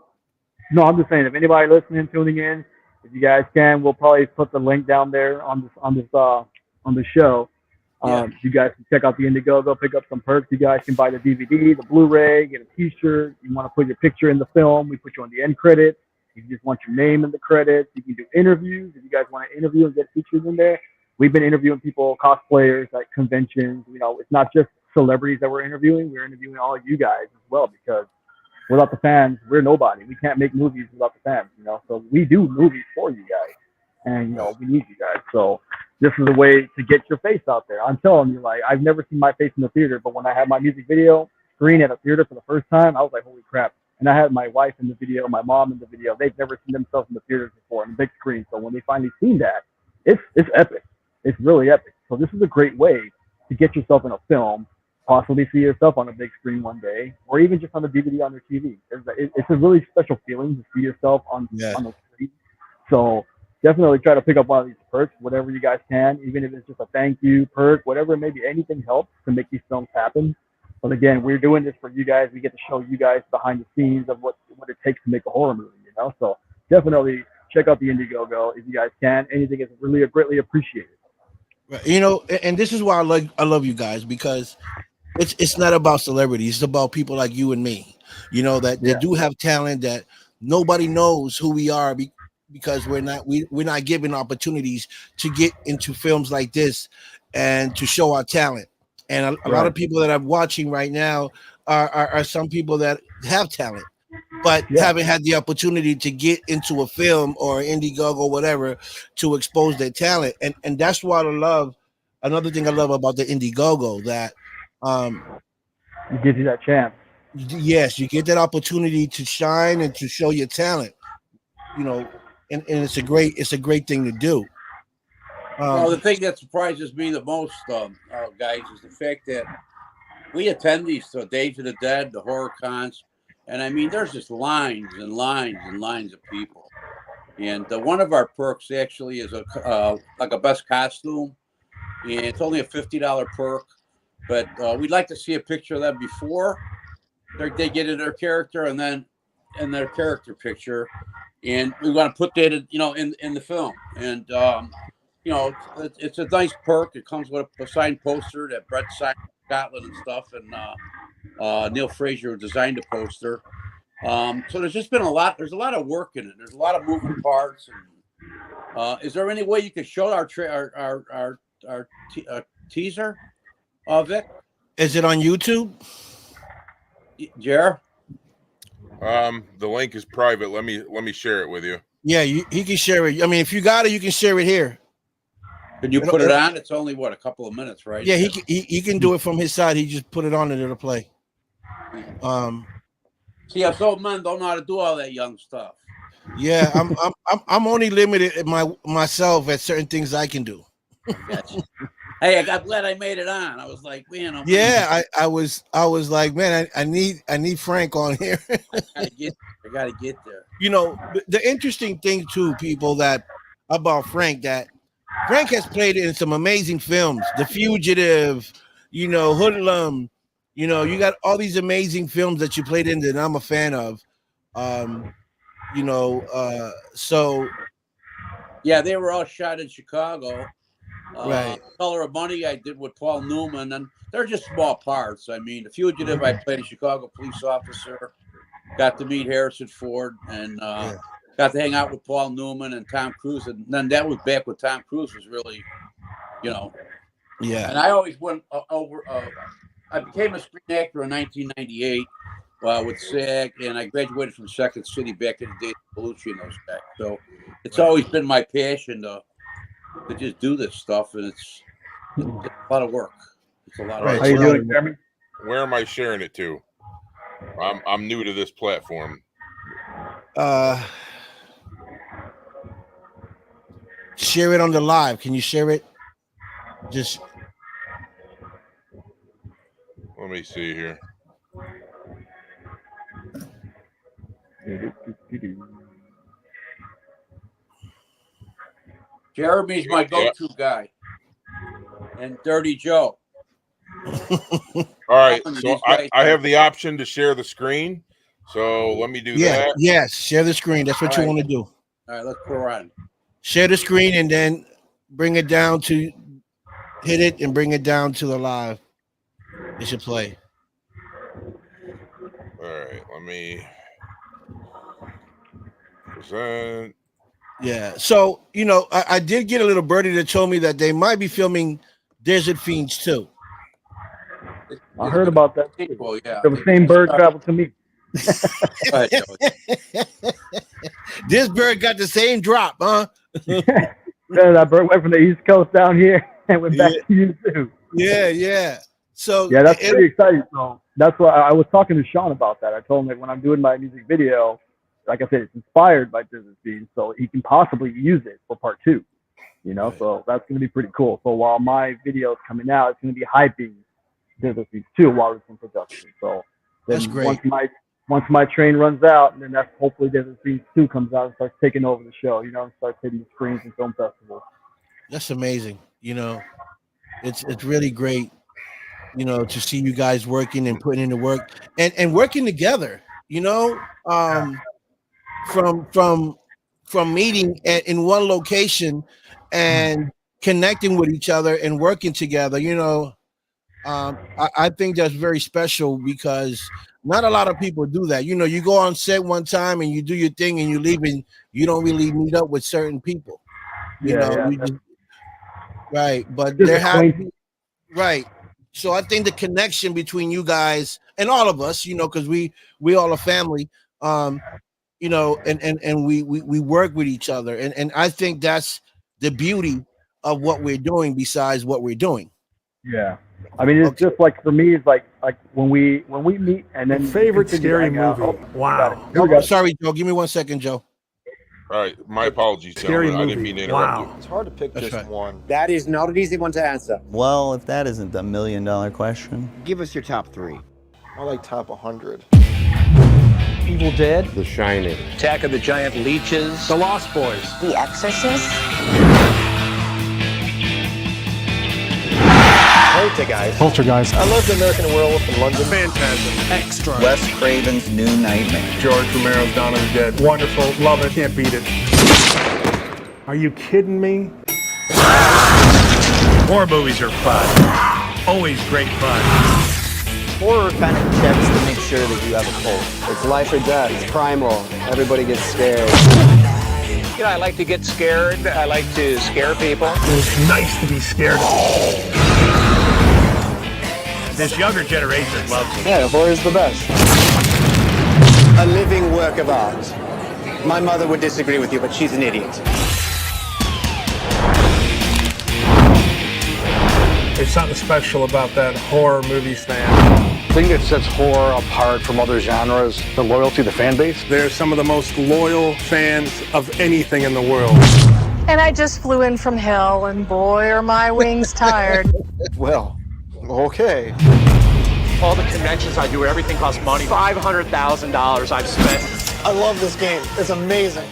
No, I'm just saying, if anybody listening, tuning in, if you guys can, we'll probably put the link down there on the show. You guys can check out the Indiegogo, pick up some perks. You guys can buy the DVD, the Blu-ray, get a T-shirt. You want to put your picture in the film, we put you on the end credits. If you just want your name in the credits, you can do interviews. If you guys want to interview and get featured in there, we've been interviewing people, cosplayers at conventions. It's not just celebrities that we're interviewing. We're interviewing all of you guys as well, because without the fans, we're nobody. We can't make movies without the fans, So we do movies for you guys, and we need you guys. So this is a way to get your face out there. I'm telling you, I've never seen my face in the theater, but when I had my music video screen at a theater for the first time, I was like, holy crap. And I had my wife in the video, my mom in the video. They've never seen themselves in the theaters before on the big screen. So when they finally seen that, it's epic. It's really epic. So this is a great way to get yourself in a film, possibly see yourself on a big screen one day, or even just on a DVD on your TV. It's a really special feeling to see yourself on the screen. So definitely try to pick up one of these perks, whatever you guys can, even if it's just a thank you perk, whatever it may be. Anything helps to make these films happen. But again, we're doing this for you guys. We get to show you guys behind the scenes of what it takes to make a horror movie, you know? So definitely check out the Indiegogo if you guys can. Anything is really greatly appreciated. You know, and this is why I love you guys, because it's not about celebrities. It's about people like you and me, you know, that do have talent that nobody knows who we are because we're not given opportunities to get into films like this and to show our talent. And a lot of people that I'm watching right now are some people that have talent, but haven't had the opportunity to get into a film or Indiegogo or whatever to expose their talent. And that's what I love. Another thing I love about the Indiegogo, that it gives you that chance. Yes, you get that opportunity to shine and to show your talent, you know, and it's a great thing to do. Well, the thing that surprises me the most, guys, is the fact that we attend these Days of the Dead, the horror cons, and I mean, there's just lines and lines and lines of people. And one of our perks actually is like a best costume, and it's only a $50 perk, but we'd like to see a picture of them before they get in their character, and then in their character picture, and we want to put that in the film. And you know, it's a nice perk. It comes with a signed poster that Brett signed in Scotland and stuff, and Neil Fraser designed the poster. So there's just been there's a lot of work in it. There's a lot of moving parts. And, is there any way you could show our teaser of it? Is it on YouTube? Jer? The link is private. Let me share it with you. Yeah, he can share it. I mean, if you got it, you can share it here. Can you put it on? It's only a couple of minutes, right? Yeah, he can do it from his side. He just put it on and it'll play. See, us old men don't know how to do all that young stuff. Yeah, I'm only limited myself at certain things I can do. Gotcha. Hey, I got glad I made it on. I was like, man, I was like, man, I need Frank on here. I gotta get there. You know, the interesting thing too, people, about Frank has played in some amazing films. The Fugitive, you know, Hoodlum, you know, you got all these amazing films that you played in that I'm a fan of. You know, so yeah, they were all shot in Chicago. Right. Color of Money I did with Paul Newman, and they're just small parts. I mean, The Fugitive, I played a Chicago police officer, got to meet Harrison Ford, and got to hang out with Paul Newman and Tom Cruise, and then that was back with Tom Cruise was really, you know. Yeah. And I always went over. I became a screen actor in 1998 with SAG, and I graduated from Second City back in the days of Belushi and those guys. So it's always been my passion to just do this stuff, and it's a lot of work. It's a lot of work. How you doing, Jeramie? Where am I sharing it to? I'm new to this platform. Share it on the live. Can you share it? Just let me see here. Jeramie's my go-to guy, and Dirty Joe. All right, so I have the option to share the screen. So let me do that. Yes, share the screen. That's what you want to do. All right, let's go on. Share the screen and then bring it down to hit it and bring it down to the live. It should play. All right, let me present. Yeah. So, you know, I did get a little birdie that told me that they might be filming Desert Fiends too. I heard about that. Well, yeah. The same bird traveled to me. This bird got the same drop, huh? Yeah, that bird went from the East Coast down here and went back to you too. Yeah. So yeah, that's pretty exciting. So that's why I was talking to Sean about that. I told him that when I'm doing my music video, like I said, it's inspired by Desert Fiends, so he can possibly use it for part 2. You know, so that's going to be pretty cool. So while my video is coming out, it's going to be hyping Desert Fiends 2 while it's in production. So that's great. once my train runs out, and then that's hopefully Desert Scenes 2 comes out and starts taking over the show, you know, and starts hitting the screens and film festivals. That's amazing. You know, it's really great, you know, to see you guys working and putting in the work and working together, you know, from meeting in one location and connecting with each other and working together, you know. I think that's very special because not a lot of people do that. You know, you go on set one time and you do your thing and you leave and you don't really meet up with certain people. You know, you just, right. But there has to be, right. So I think the connection between you guys and all of us, you know, because we all a family, you know, and we work with each other. And I think that's the beauty of what we're doing besides what we're doing. Yeah. I mean, it's just like for me, it's like when we meet and then favorite scary movie. Wow. Sorry, Joe. Give me 1 second, Joe. All right, my apologies, Scary gentlemen. I movie. didn't mean to interrupt you. It's hard to pick That's just right. one. That is not an easy one to answer. Well, if that isn't the $1 million question. Give us your top 3. I like top 100. Evil Dead. The Shining. Attack of the Giant Leeches. The Lost Boys. The Exorcist. Poltergeist. I love the American Werewolf in London. Phantasm. Extra. Wes Craven's New Nightmare. George Romero's Dawn of the Dead. Wonderful. Love it. Can't beat it. Are you kidding me? Horror movies are fun. Always great fun. Horror kind of checks to make sure that you have a pulse. It's life or death. It's primal. Everybody gets scared. You know, I like to get scared. I like to scare people. It's nice to be scared. This younger generation loves it. Yeah, horror is the best. A living work of art. My mother would disagree with you, but she's an idiot. There's something special about that horror movie stand. The thing that sets horror apart from other genres, the loyalty of the fan base. They're some of the most loyal fans of anything in the world. And I just flew in from hell, and boy, are my wings tired. Well, okay. All the conventions I do, everything costs money. $500,000 I've spent. I love this game. It's amazing.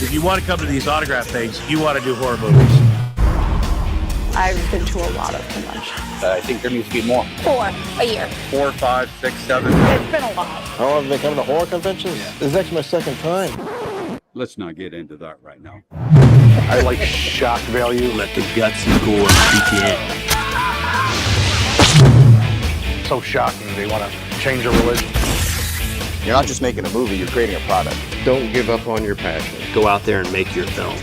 If you want to come to these autograph things, you want to do horror movies. I've been to a lot of conventions. I think there needs to be more. 4 a year. 4, 5, 6, 7. It's been a lot. How long have they come to horror conventions? This is actually my second time. Let's not get into that right now. I like shock value. Let the guts and gore begin. So shocking. They want to change their religion. You're not just making a movie, you're creating a product. Don't give up on your passion. Go out there and make your film.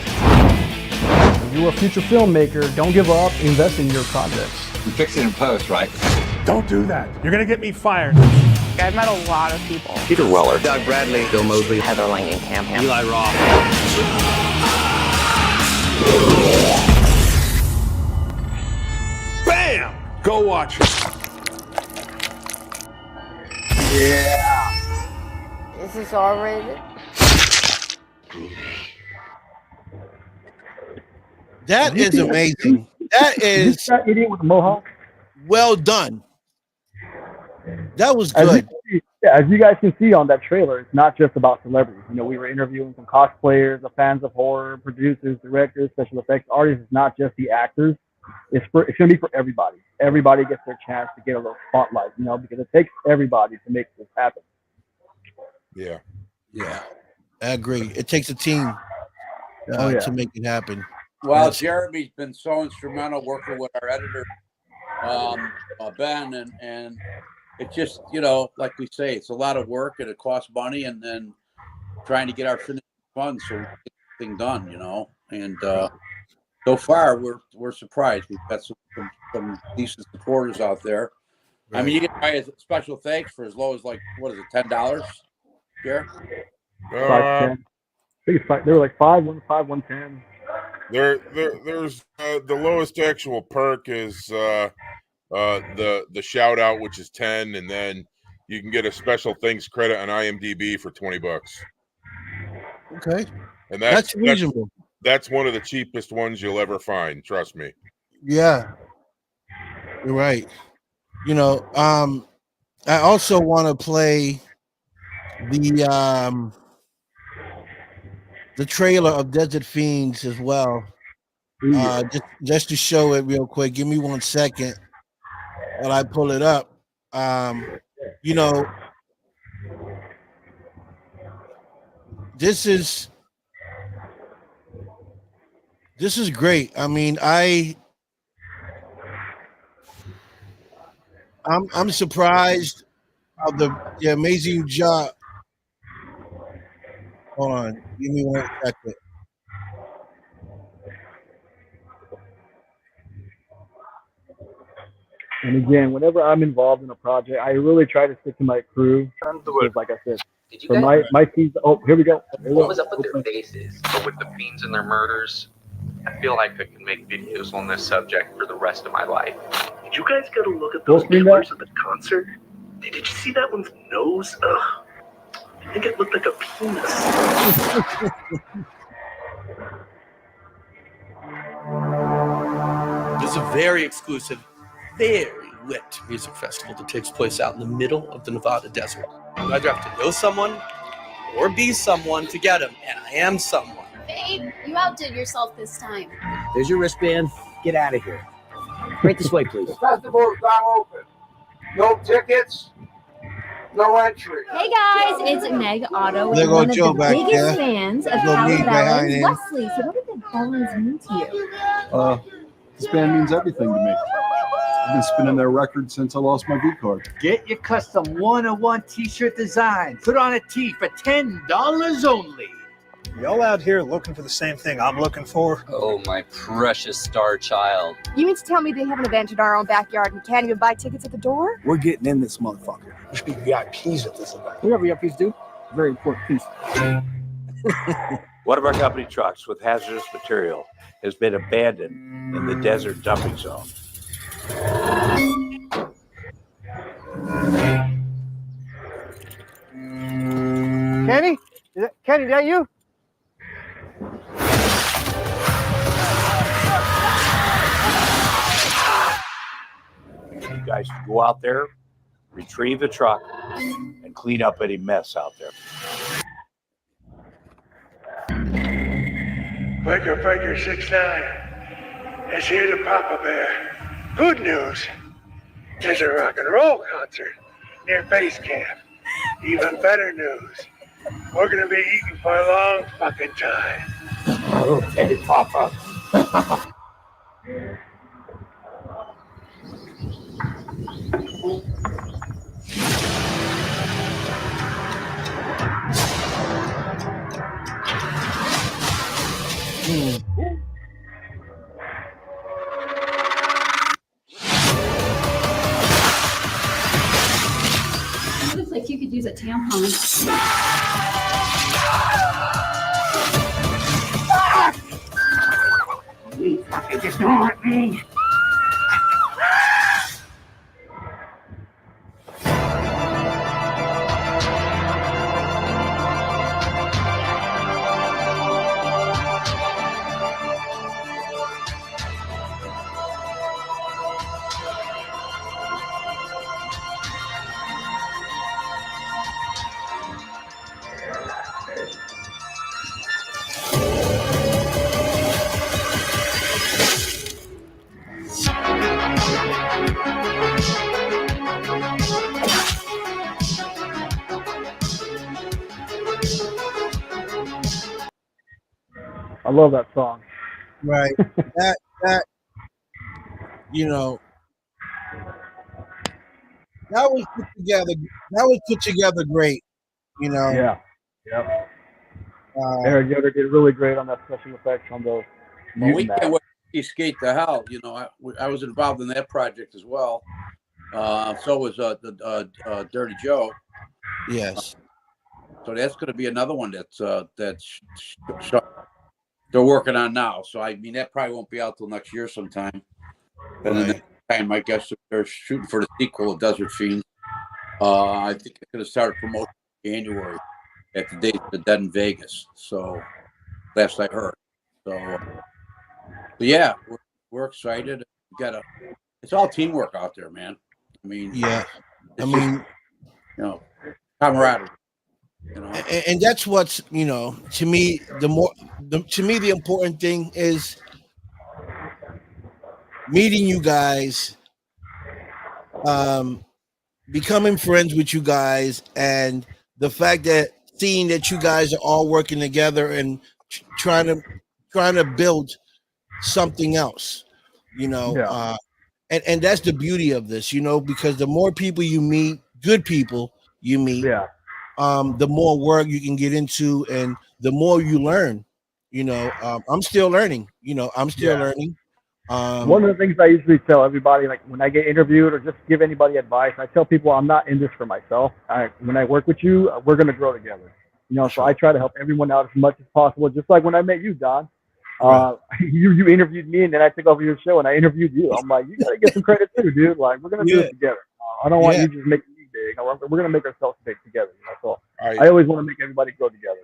If you're a future filmmaker, don't give up, invest in your projects. You fix it in post, right? Don't do that. You're going to get me fired. I've met a lot of people. Peter Weller. Doug Bradley. Bill Moseley. Heather Langenkamp. Eli Roth. Bam! Go watch it. Is this R-rated? That is amazing. That is that idiot with the mohawk. well done. That was As good. as you guys can see on that trailer, it's not just about celebrities. You know, we were interviewing some cosplayers, the fans of horror, producers, directors, special effects artists. It's not just the actors. It's going to be for everybody. Everybody gets their chance to get a little spotlight, you know, because it takes everybody to make this happen. Yeah. Yeah, I agree. It takes a team to make it happen. Well, Jeramie's been so instrumental working with our editor, Ben, and it just, you know, like we say, it's a lot of work and it costs money, and then trying to get our finished funds so we get the thing done, you know. And so far, we're surprised. We've got some decent supporters out there. Right. I mean, you can buy a special thanks for as low as, like, what is it, $10, Jer? I think it's they were like 5, 1, 5, 1, 10. There's the lowest actual perk is the shout out, which is 10, and then you can get a special thanks credit on IMDb for $20. Okay, and that's reasonable. That's one of the cheapest ones you'll ever find. Trust me. Yeah, you're right. You know, I also want to play the trailer of Desert Fiends as well. Just to show it real quick. Give me 1 second while I pull it up. You know, this is great. I mean, I'm surprised of the amazing job. Hold on, give me 1 second. And again, whenever I'm involved in a project, I really try to stick to my crew. Because, like I said, for my team. Oh, here we go. What was up with their faces? But with the fiends and their murders, I feel like I can make videos on this subject for the rest of my life. Did you guys get a look at those killers at the concert? Did you see that one's nose? Ugh. I think it looked like a penis. This is a very exclusive, very lit music festival that takes place out in the middle of the Nevada desert. You either have to know someone or be someone to get them, and I am someone. Babe, you outdid yourself this time. There's your wristband. Get out of here. Right this way, please. The festival is now open. No tickets, no entry. Hey guys, it's Meg Otto, There and go one of Joe the back biggest there. fans of There go me Cowbell behind and him. Wesley. So what did the Bellins mean to you? This band means everything to me. I've been spinning their record since I lost my V card. Get your custom 101 t-shirt design. Put on a tee for $10 only. Y'all out here looking for the same thing I'm looking for? Oh, my precious star child. You mean to tell me they have an event in our own backyard and can't even buy tickets at the door? We're getting in this motherfucker. There should be VIPs at this event. We have VIPs, dude. Very important piece. One of our company trucks with hazardous material has been abandoned in the desert dumping zone. Kenny? Kenny, is that you? You guys go out there, retrieve the truck, and clean up any mess out there. Breaker 6-9 is here to Papa Bear. Good news. There's a rock and roll concert near base camp. Even better news. We're gonna be eating for a long fucking time. Okay, Papa. It looks like you could use a tampon. You fucking just don't want me. I love that song. Right. that you know, that was put together. That was put together great. You know. Yeah. Yep. Eric Yoder did really great on that special effects on those. Well, we can't wait to see Skate to Hell. You know, I was involved in that project as well. So was the Dirty Joe. Yes. So that's going to be another one that's they're working on now. So I mean, that probably won't be out till next year sometime. And then time, I guess they're shooting for the sequel of Desert Fiends. I think it's going to start promotion in January at the date of the Dead in Vegas. So last I heard. So yeah, we're excited. It's all teamwork out there, man. I mean, yeah. You know, camaraderie. And that's what's, to me, the important thing is meeting you guys, becoming friends with you guys, and the fact that seeing that you guys are all working together and trying to build something else, and that's the beauty of this, because the more people you meet, good people you meet, the more work you can get into, and the more you learn. I'm still learning. Learning. One of the things I usually tell everybody, like when I get interviewed or just give anybody advice, I tell people I'm not in this for myself. When I work with you, we're going to grow together. So I try to help everyone out as much as possible. Just like when I met you, Don. You interviewed me, and then I took over your show and I interviewed you. I'm like, you gotta get some credit too, dude. Like, we're gonna do it together. I don't want you just making me big. We're gonna make ourselves big together. So I always want to make everybody grow together.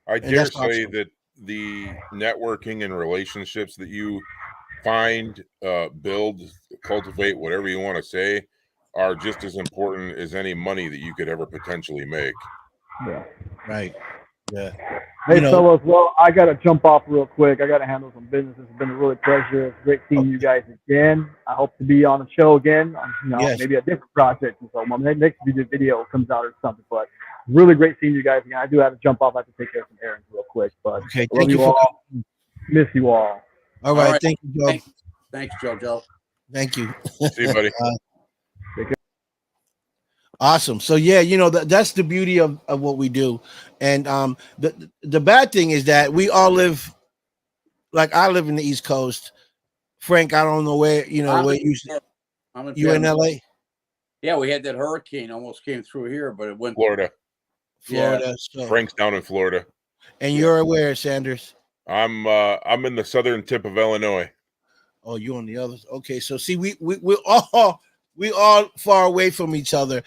I dare say that the networking and relationships that you find, build, cultivate, whatever you want to say, are just as important as any money that you could ever potentially make. Yeah. Right. Yeah. Hey, fellas, well, I got to jump off real quick. I got to handle some business. It's been a really pleasure. It's great seeing you guys again. I hope to be on the show again, maybe a different project. And so my next video comes out or something. But really great seeing you guys again. I do have to jump off. I have to take care of some errands real quick. But okay, love you all. Miss you all. All right. Thank you, Joe. Thanks, JoJo. Thank you. See you, buddy. Awesome. So yeah, that's the beauty of what we do. And the bad thing is that we all live, like I live in the East Coast. Frank, I don't know where, where you in LA? Yeah, we had that hurricane almost came through here, but it went Florida. Yeah. So. Frank's down in Florida. And you're where, Sanders? I'm in the southern tip of Illinois. Oh, you on the others? Okay, so see, we all far away from each other.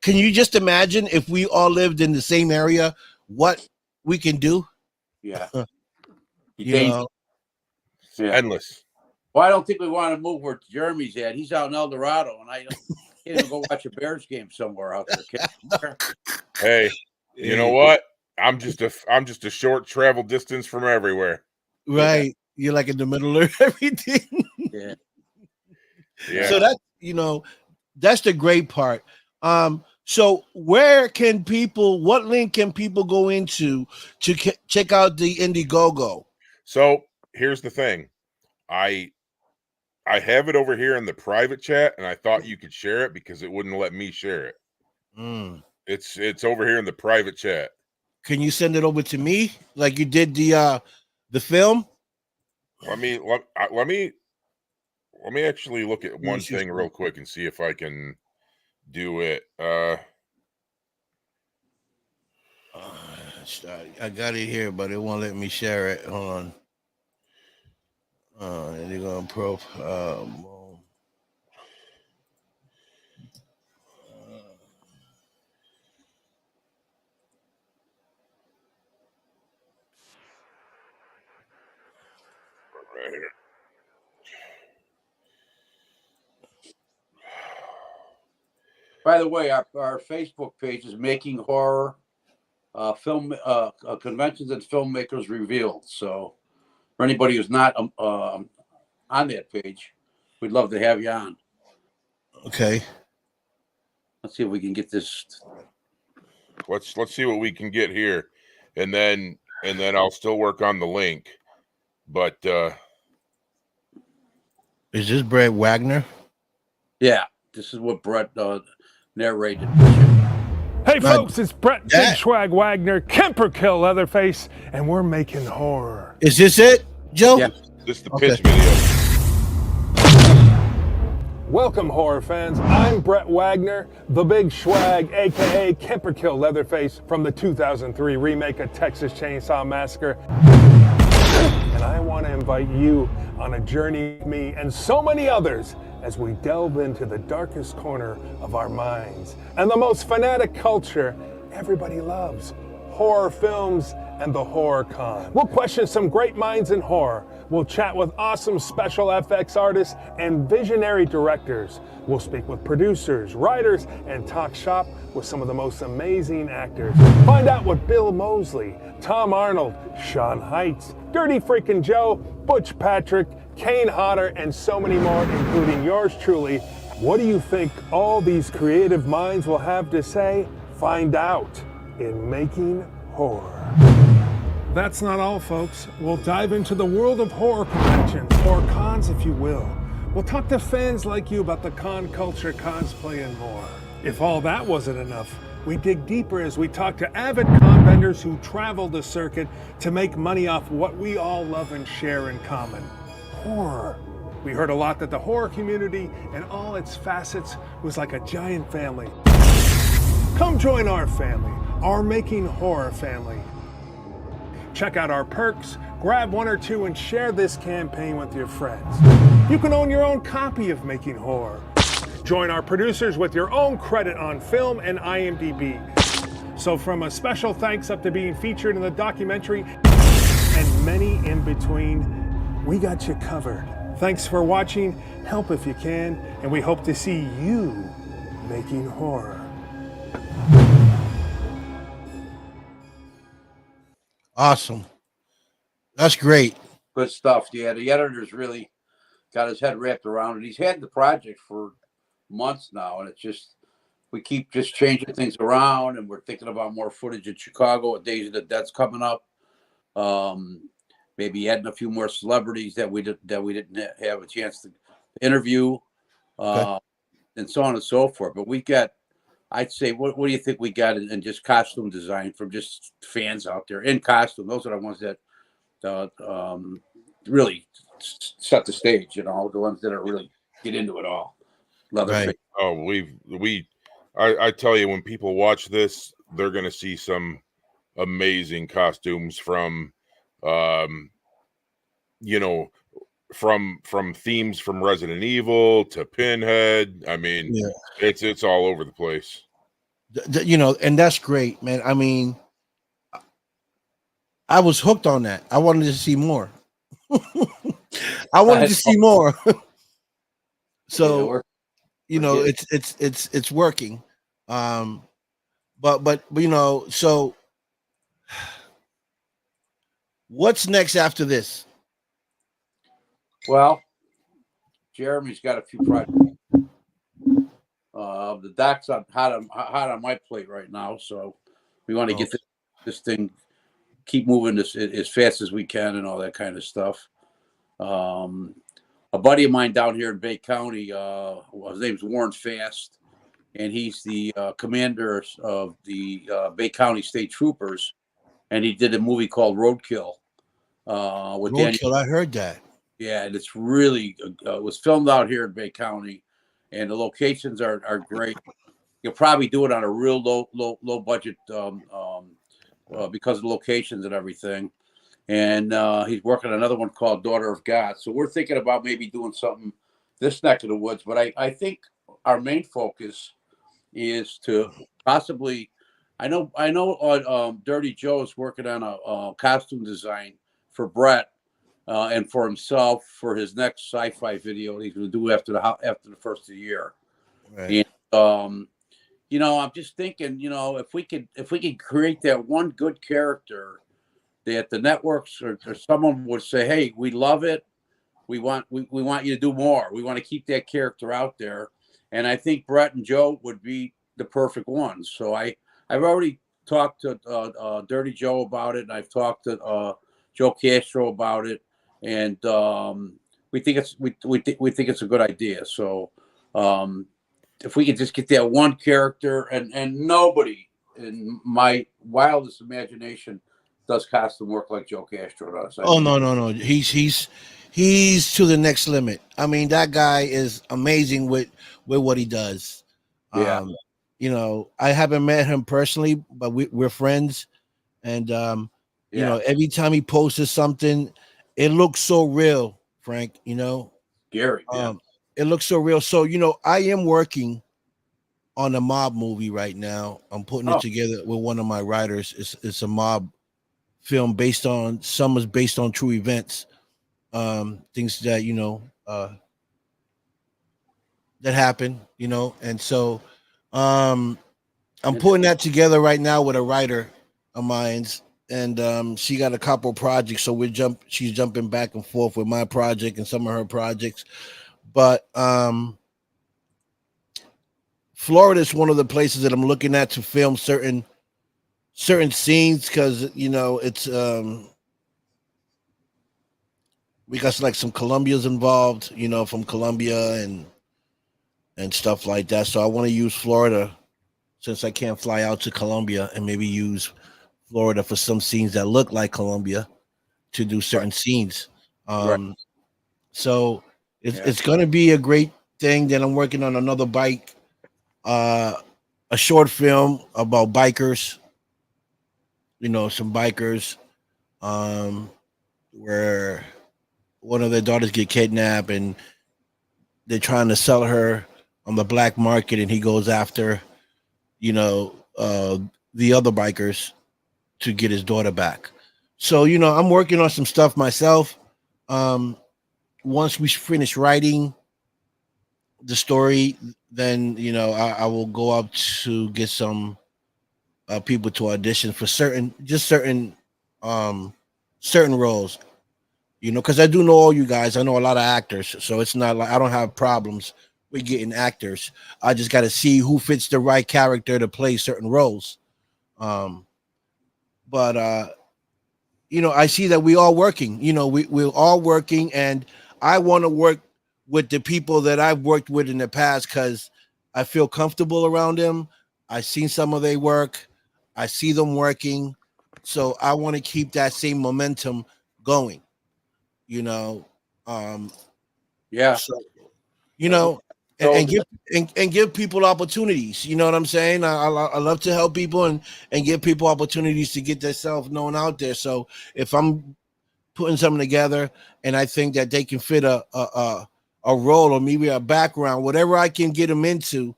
Can you just imagine if we all lived in the same area, what we can do? Yeah. Endless. Well, I don't think we want to move where Jeramie's at. He's out in El Dorado, and I can't even go watch a Bears game somewhere out there. Hey, you know what? I'm just a short travel distance from everywhere. Right. Yeah. You're like in the middle of everything. Yeah. So that's that's the great part. So what link can people go into to check out the Indiegogo? So here's the thing. I have it over here in the private chat, and I thought you could share it because it wouldn't let me share it. It's over here in the private chat. Can you send it over to me like you did the film? Let me actually look at one thing real quick and see if I can do it. I got it here, but it won't let me share it. Hold on. They're going to right here. By the way, our Facebook page is Making Horror Film Conventions and Filmmakers Revealed. So for anybody who's not on that page, we'd love to have you on. Okay. Let's see if we can get this. Let's see what we can get here, and then I'll still work on the link. But is this Brett Wagner? Yeah, this is what Brett narrated. Hey folks, it's Brett Big Swag Wagner, Kemperkill Leatherface, and we're making horror. Is this it, Joe? Yeah. This is the pitch video. Welcome, horror fans. I'm Brett Wagner, the Big Swag, aka Kemperkill Leatherface, from the 2003 remake of Texas Chainsaw Massacre. And I want to invite you on a journey with me and so many others as we delve into the darkest corner of our minds and the most fanatic culture everybody loves, horror films and the horror con. We'll question some great minds in horror, We'll chat with awesome special FX artists and visionary directors. We'll speak with producers, writers, and talk shop with some of the most amazing actors. Find out what Bill Moseley, Tom Arnold, Sean Heights, Dirty Freaking Joe, Butch Patrick, Kane Hodder, and so many more, including yours truly. What do you think all these creative minds will have to say? Find out in Making Horror. That's not all, folks. We'll dive into the world of horror conventions, or cons if you will. We'll talk to fans like you about the con culture, cosplay, and more. If all that wasn't enough, we dig deeper as we talk to avid con vendors who travel the circuit to make money off what we all love and share in common: horror. We heard a lot that the horror community and all its facets was like a giant family. Come join our family, our Making Horror family. Check out our perks, grab one or two, and share this campaign with your friends. You can own your own copy of Making Horror. Join our producers with your own credit on film and IMDb. So from a special thanks up to being featured in the documentary and many in between, we got you covered. Thanks for watching, help if you can, and we hope to see you making horror. Awesome. That's great. Good stuff. Yeah, the editor's really got his head wrapped around it. He's had the project for months now, and it's just, we keep just changing things around, and we're thinking about more footage in Chicago at Days of the Dead's coming up. Maybe adding a few more celebrities that we didn't have a chance to interview, and so on and so forth. But we got, I'd say, what do you think we got in just costume design from just fans out there in costume? Those are the ones that really set the stage, you know, the ones that are really get into it all. Right. Oh, I tell you, when people watch this, they're going to see some amazing costumes from, you know, from themes from Resident Evil to Pinhead. I mean, yeah, it's all over the place. You know, and that's great, man. I mean, I was hooked on that. I wanted to see more. I wanted to see more. So, you know, it's working. But you know, so what's next after this? Well, Jeramie's got a few projects. The doc's hot on my plate right now, so we want to get this thing, keep moving this as fast as we can, and all that kind of stuff. A buddy of mine down here in Bay County, his name's Warren Fast, and he's the commander of the Bay County State Troopers, and he did a movie called Roadkill. With Roadkill, I heard that. Yeah, and it's really it was filmed out here in Bay County, and the locations are great. You'll probably do it on a real low budget because of the locations and everything. And he's working on another one called Daughter of God. So we're thinking about maybe doing something this neck of the woods. But I think our main focus is to possibly, I know Dirty Joe is working on a costume design for Brett and for himself for his next sci-fi video he's going to do after the first of the year. Right. And you know, I'm just thinking, you know, if we could create that one good character that the networks or someone would say, hey, we love it. We want you to do more. We want to keep that character out there. And I think Brett and Joe would be the perfect ones. So I've already talked to Dirty Joe about it, and I've talked to Joe Castro about it, and we think it's a good idea. So if we could just get that one character, and nobody in my wildest imagination does costume work like Joe Castro does. No. He's to the next limit. I mean, that guy is amazing with what he does. Yeah. You know, I haven't met him personally, but we're friends. And you know, every time he posts something, it looks so real, Frank, you know. Gary, yeah. It looks so real. So, you know, I am working on a mob movie right now. I'm putting it together with one of my writers. It's a mob film based on true events. things that that happen, and so um, I'm putting that together right now with a writer of mine's, and she got a couple projects, so she's jumping back and forth with my project and some of her projects, but Florida is one of the places that I'm looking at to film certain scenes because it's we got like some Colombians involved, from Colombia and stuff like that. So I want to use Florida since I can't fly out to Colombia, and maybe use Florida for some scenes that look like Colombia to do certain scenes. Right. So it's going to be a great thing. Then I'm working on another bike, a short film about bikers. Some bikers, where one of their daughters get kidnapped and they're trying to sell her on the black market, and he goes after, the other bikers to get his daughter back. So, I'm working on some stuff myself. Once we finish writing the story, then, I will go up to get some people to audition for certain roles, because I do know all you guys. I know a lot of actors, so it's not like I don't have problems with getting actors. I just got to see who fits the right character to play certain roles. But I see that we all working. We're all working, and I want to work with the people that I've worked with in the past because I feel comfortable around them. I've seen some of their work. I see them working, so I want to keep that same momentum going. Yeah. So, and give people opportunities. You know what I'm saying? I love to help people and give people opportunities to get themselves known out there. So if I'm putting something together and I think that they can fit a role or maybe a background, whatever I can get them into,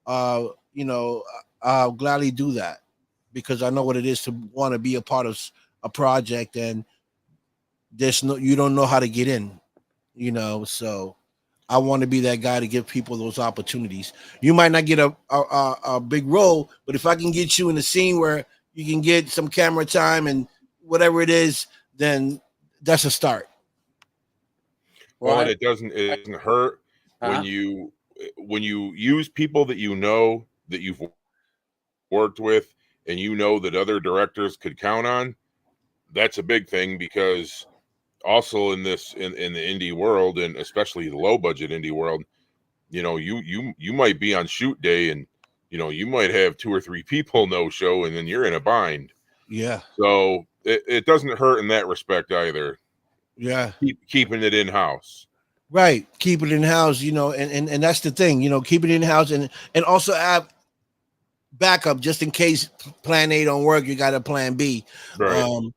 I'll gladly do that because I know what it is to want to be a part of a project and you don't know how to get in, so I want to be that guy to give people those opportunities. You might not get a big role, but if I can get you in a scene where you can get some camera time and whatever it is, then that's a start. Well, and it doesn't hurt when you use people that that you've worked with and that other directors could count on. That's a big thing because also in the indie world, and especially the low budget indie world, you might be on shoot day and you might have 2 or 3 people no show and then you're in a bind. Yeah. So it doesn't hurt in that respect either. Yeah. Keeping it in house. Right. Keep it in house, and that's the thing, keep it in house and also have backup just in case plan A don't work, you got a plan B. Right.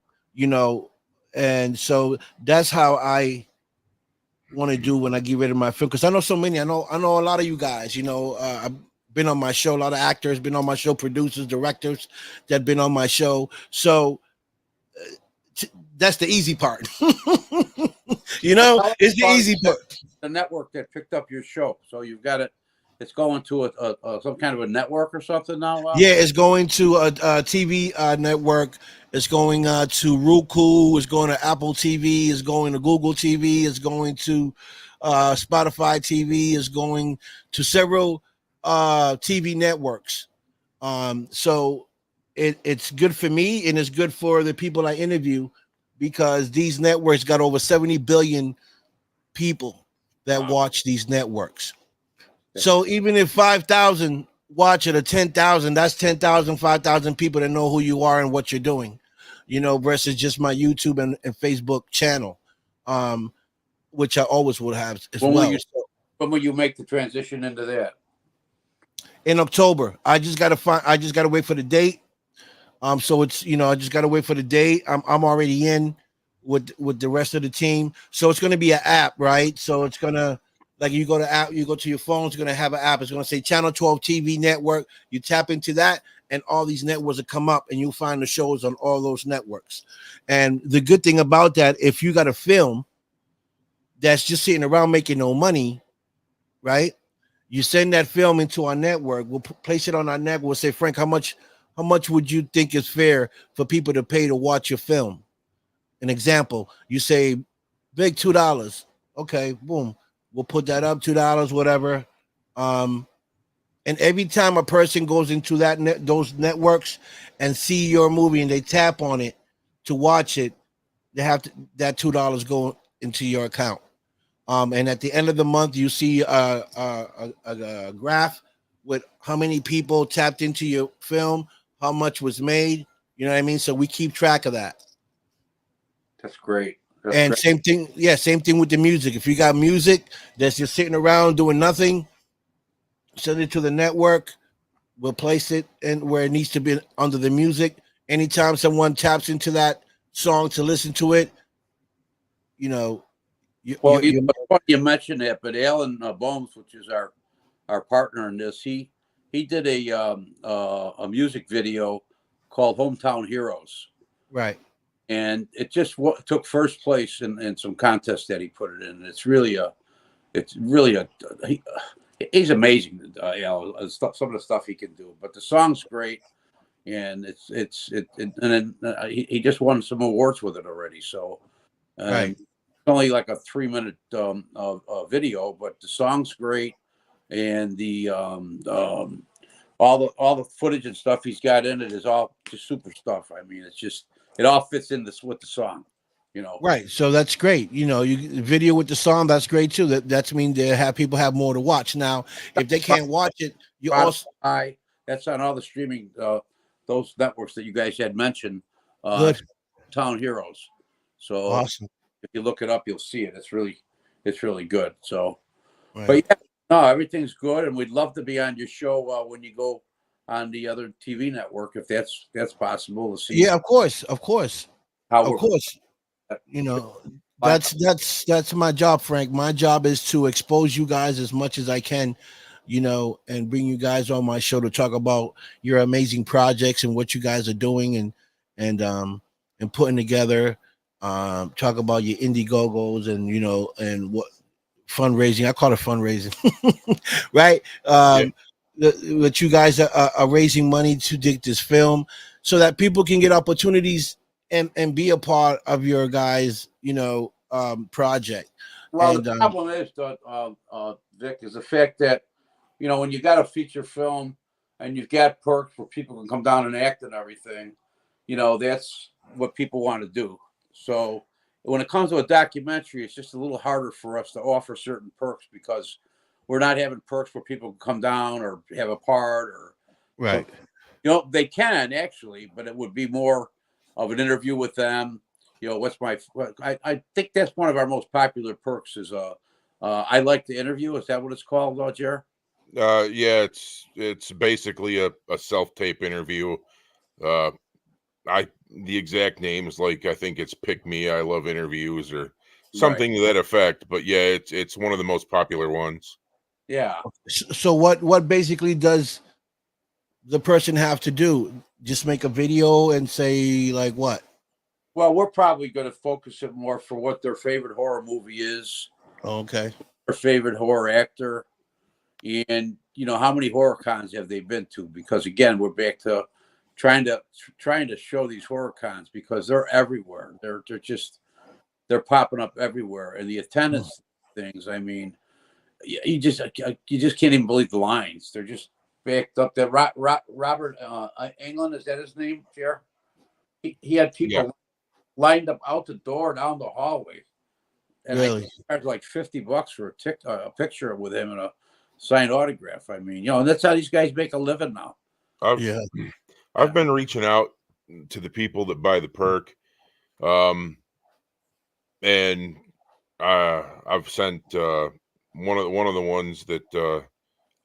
And so that's how I want to do when I get rid of my film, because I know so many. I know a lot of you guys. I've been on my show. A lot of actors been on my show, producers, directors that been on my show. So that's the easy part. It's the easy part. The network that picked up your show, so you've got it. It's going to some kind of a network or something now. Yeah, it's going to a TV network. It's going to Roku. It's going to Apple TV. It's going to Google TV. It's going to Spotify TV. It's going to several TV networks. So it's good for me and it's good for the people I interview because these networks got over 70 billion people that watch these networks. So even if 5,000 watch it or 10,000, that's 10,000, 5,000 people that know who you are and what you're doing, versus just my YouTube and Facebook channel, which I always will have as well. When will you make the transition into that? In October. I just got to wait for the date. So it's, I just got to wait for the date. I'm already in with the rest of the team. So it's going to be an app, right? So it's going to, like you go to your phone, it's going to have an app. It's going to say Channel 12 TV Network. You tap into that and all these networks will come up and you'll find the shows on all those networks. And the good thing about that, if you got a film that's just sitting around making no money, right? You send that film into our network. We'll place it on our network. We'll say, Frank, how much would you think is fair for people to pay to watch your film? An example, you say, big $2. Okay, boom. We'll put that up, $2, whatever. And every time a person goes into those networks and see your movie and they tap on it to watch it, they have that $2 go into your account. And at the end of the month, you see a graph with how many people tapped into your film, how much was made. You know what I mean? So we keep track of that. That's great. And same thing with the music. If you got music that's just sitting around doing nothing, send it to the network. We'll place it in where it needs to be under the music. Anytime someone taps into that song to listen to it, you know. You mentioned that, but Alan Bohms, which is our partner in this, he did a music video called "Hometown Heroes." Right. And it just took first place in some contest that he put it in. It's really he's amazing. Some of the stuff he can do, but the song's great, and he just won some awards with it already. So, right. It's only like a 3-minute video, but the song's great, and the all the footage and stuff he's got in it is all just super stuff. I mean, it all fits in this with the song, you know. Right. So that's great. You know, you video with the song, that's great too. That's mean they have people have more to watch. Now, if they can't watch it, you also that's on all the streaming those networks that you guys had mentioned. Good. Town Heroes. So awesome. If you look it up, you'll see it. It's really good. So, right. But yeah, no, everything's good, and we'd love to be on your show when you go on the other TV network, if that's possible to see. Yeah, of course. You know, that's my job, Frank. My job is to expose you guys as much as I can, you know, and bring you guys on my show to talk about your amazing projects and what you guys are doing and putting together. Talk about your Indiegogos and, you know, and what fundraising. I call it fundraising, right? That you guys are raising money to dig this film so that people can get opportunities and be a part of your guys, you know, project. Well, and, the problem is, Vic, is the fact that, you know, when you got a feature film and you've got perks where people can come down and act and everything, you know, that's what people want to do. So when it comes to a documentary, it's just a little harder for us to offer certain perks because we're not having perks where people can come down or have a part or right. You know, they can actually, but it would be more of an interview with them. You know, I think that's one of our most popular perks is I like to interview. Is that what it's called, Jer? Yeah, it's basically a self-tape interview. The exact name is like, I think it's Pick Me, I Love Interviews or something to that effect. But yeah, it's one of the most popular ones. Yeah. So what basically does the person have to do? Just make a video and say like what? Well, we're probably going to focus it more for what their favorite horror movie is. Okay. Their favorite horror actor. And, you know, how many horror cons have they been to? Because, again, we're back to trying to show these horror cons because they're everywhere. They're popping up everywhere. And the attendance things, I mean, you just can't even believe the lines. They're just backed up. That Robert Englund, is that his name, Jer? He had people lined up out the door down the hallway. And really? I charged like $50 for a picture with him and a signed autograph. I mean, you know, and that's how these guys make a living now. I've been reaching out to the people that buy the perk, and I've sent one of the ones that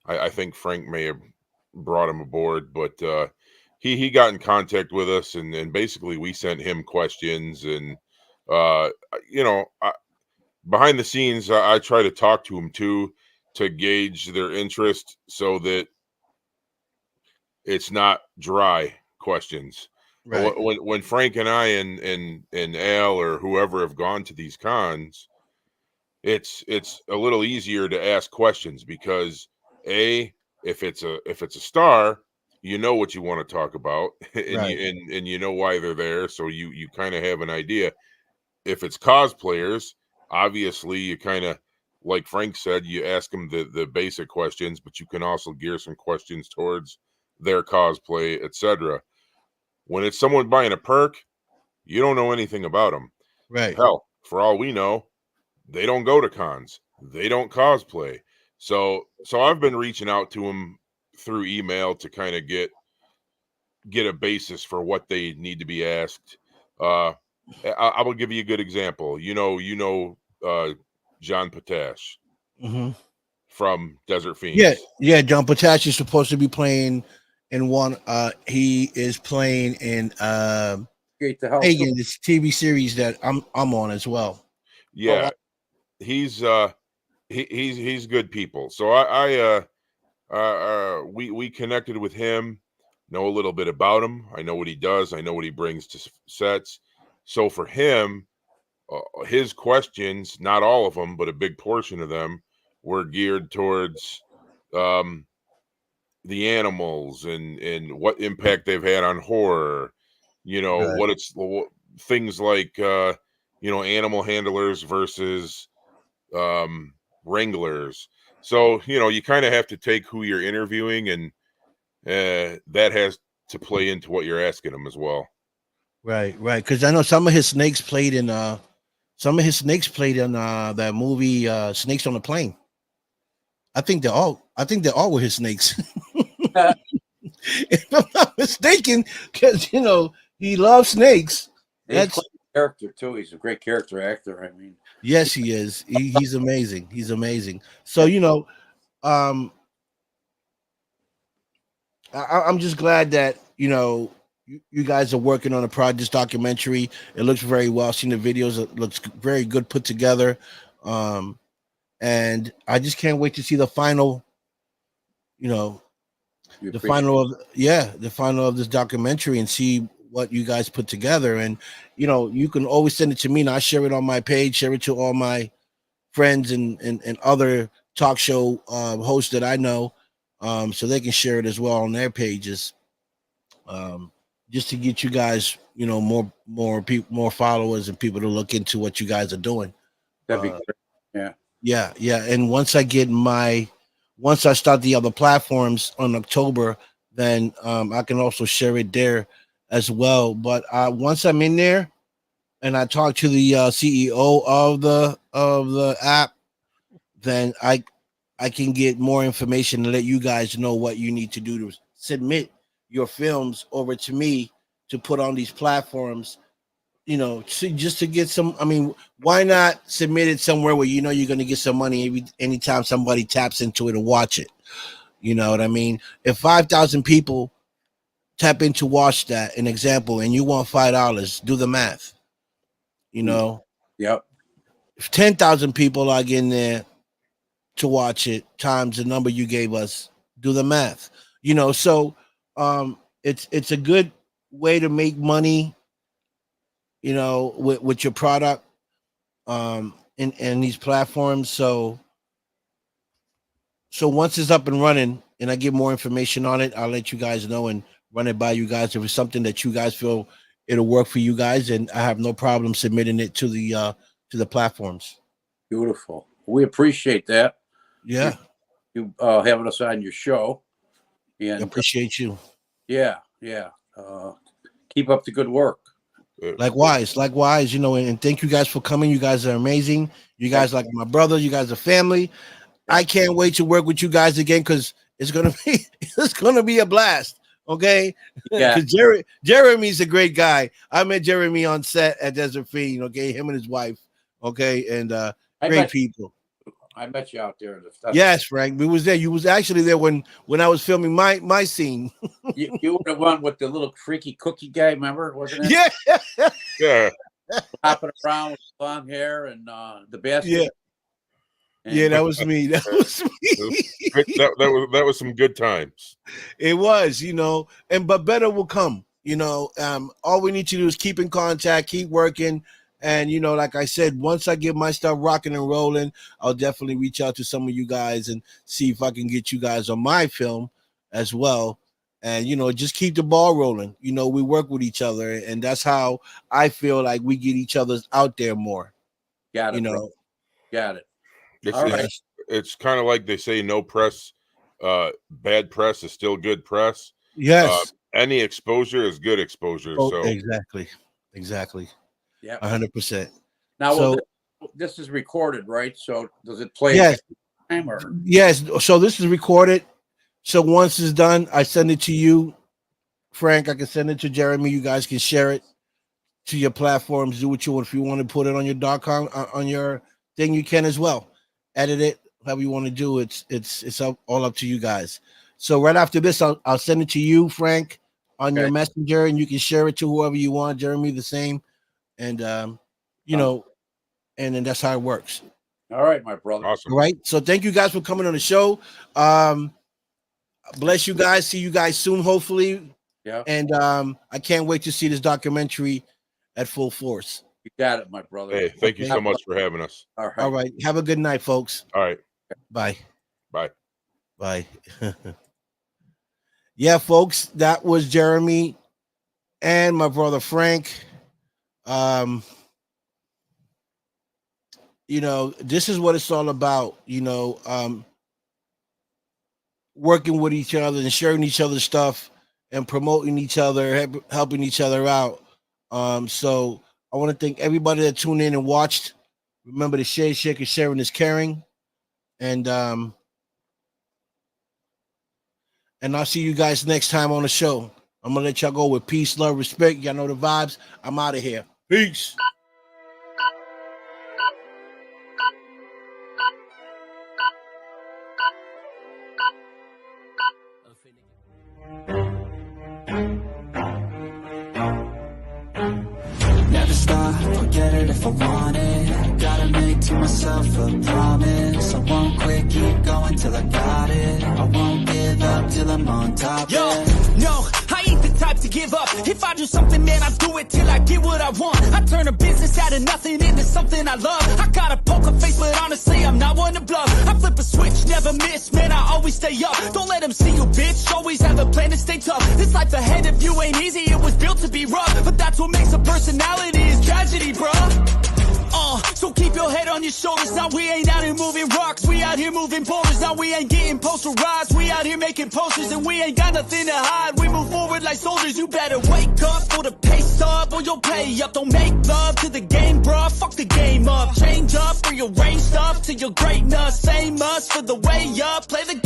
I think Frank may have brought him aboard, but he got in contact with us, and basically we sent him questions, and you know, behind the scenes, I try to talk to them too to gauge their interest so that it's not dry questions. Right. When Frank and I and Al or whoever have gone to these cons, it's a little easier to ask questions because if it's a star, you know what you want to talk about, and Right. you know why they're there, so you kind of have an idea. If it's cosplayers, obviously you kind of, like Frank said, you ask them the basic questions, but you can also gear some questions towards their cosplay, etc. When it's someone buying a perk, you don't know anything about them. Right. Hell, for all we know, they don't go to cons. They don't cosplay. So I've been reaching out to them through email to kind of get a basis for what they need to be asked. I will give you a good example. John Potash Mm-hmm. from Desert Fiends. Yeah. John Potash is supposed to be playing in one. He is playing in Great to help. Hagen, this TV series that I'm on as well. Yeah, he's good people. So we connected with him, know a little bit about him. I know what he does. I know what he brings to sets. So for him, his questions, not all of them, but a big portion of them, were geared towards the animals and what impact they've had on horror. Right. What it's things like animal handlers versus wranglers. So you kind of have to take who you're interviewing, and that has to play into what you're asking them as well. Right. Because I know some of his snakes played in that movie Snakes on the Plane. I think they all were his snakes. If I'm not mistaken, because he loves snakes. That's a character too. He's a great character actor. I mean, yes, he is. He's amazing. He's amazing. So I'm just glad that you guys are working on a project documentary. It looks very well. I've seen the videos. It looks very good put together. And I just can't wait to see the final, the final of this documentary and see what you guys put together. And, you can always send it to me and I share it on my page, share it to all my friends and other talk show hosts that I know, so they can share it as well on their pages. Just to get you guys, more people, more followers and people to look into what you guys are doing. That'd be great. Yeah. Yeah. And once I start the other platforms on October, then I can also share it there as well. But once I'm in there and I talk to the CEO of the app, then I can get more information and let you guys know what you need to do to submit your films over to me to put on these platforms, just to get some. I mean, why not submit it somewhere where you're going to get some money anytime somebody taps into it and watch it? You know what I mean? If 5,000 people tap in to watch that, an example, and you want $5, do the math. Yep. If 10,000 people log in there to watch it times the number you gave us, do the math. So it's a good way to make money, with your product in these platforms. So once it's up and running and I get more information on it, I'll let you guys know and run it by you guys. If it's something that you guys feel it'll work for you guys, and I have no problem submitting it to the platforms. Beautiful. We appreciate that. Yeah. You having us on your show. And I appreciate you. Yeah. Keep up the good work. Likewise, and thank you guys for coming. You guys are amazing. You guys like my brother. You guys are family. I can't wait to work with you guys again because it's gonna be a blast. Okay, yeah. Because Jeramie's a great guy. I met Jeramie on set at Desert Fiend. Okay, him and his wife. Okay, and great people. I met you out there. Yes, Frank. We was there. You was actually there when I was filming my scene. you were the one with the little freaky cookie guy, remember? Wasn't it? Yeah. Yeah. Hopping around with long hair and the basket. Yeah. Yeah, that was me. That was me. that was some good times. It was, but better will come. All we need to do is keep in contact, keep working, And, you know, like I said, once I get my stuff rocking and rolling, I'll definitely reach out to some of you guys and see if I can get you guys on my film as well. And, you know, just keep the ball rolling. You know, we work with each other, and that's how I feel like we get each other's out there more. Got it, you know. bro. Got it. It's kind of like they say, no press, bad press is still good press. Yes. Any exposure is good exposure. Oh, so exactly. Yeah. 100%. Now, So, this is recorded, right? So does it play? yes. Time or? Yes. So this is recorded. So once it's done, I send it to you, Frank. I can send it to Jeramie. You guys can share it to your platforms. Do what you want. If you want to put it on your .com, on your thing, you can as well. Edit it however you want to do. It's all up to you guys. So right after this, I'll send it to you, Frank, on your messenger, and you can share it to whoever you want. Jeramie, the same, and you know, and then that's how it works. All right, my brother. Awesome. All right. So thank you guys for coming on the show. Bless you guys. See you guys soon, hopefully. Yeah. And I can't wait to see this documentary at full force. You got it, my brother. Hey, thank you so much for having us. All right. All right. Have a good night, folks. All right. Bye. Bye. Bye. Yeah, folks, that was Jeramie and my brother Frank. You know, this is what it's all about, you know, working with each other and sharing each other's stuff and promoting each other, helping each other out. So I want to thank everybody that tuned in and watched. Remember to share, and sharing is caring. And I'll see you guys next time on the show. I'm gonna let y'all go with peace, love, respect. Y'all know the vibes. I'm out of here. Peace. Never stop, forget it if I want it. Gotta make to myself a promise. I won't quit, keep going till I got it. I won't give up till I'm on top. Yo, no, I ain't the type to give up. If I do something, man, I'll do it till I get what I want. I turn a business out of nothing into something I love. I got a poker face, but honestly, I'm not one to bluff. I flip a switch, never miss, man, I always stay up. Don't let them see you, bitch, always have a plan to stay tough. This life ahead of you ain't easy, it was built to be rough. But that's what makes a personality is tragedy, bruh. So keep your head on your shoulders. Now we ain't out here moving rocks, we out here moving boulders. Now we ain't getting posterized, we out here making posters. And we ain't got nothing to hide, we move forward like soldiers. You better wake up for the pace up, or you'll pay up. Don't make love to the game, bruh, fuck the game up. Change up, rearrange stuff to your greatness. Same us for the way up, play the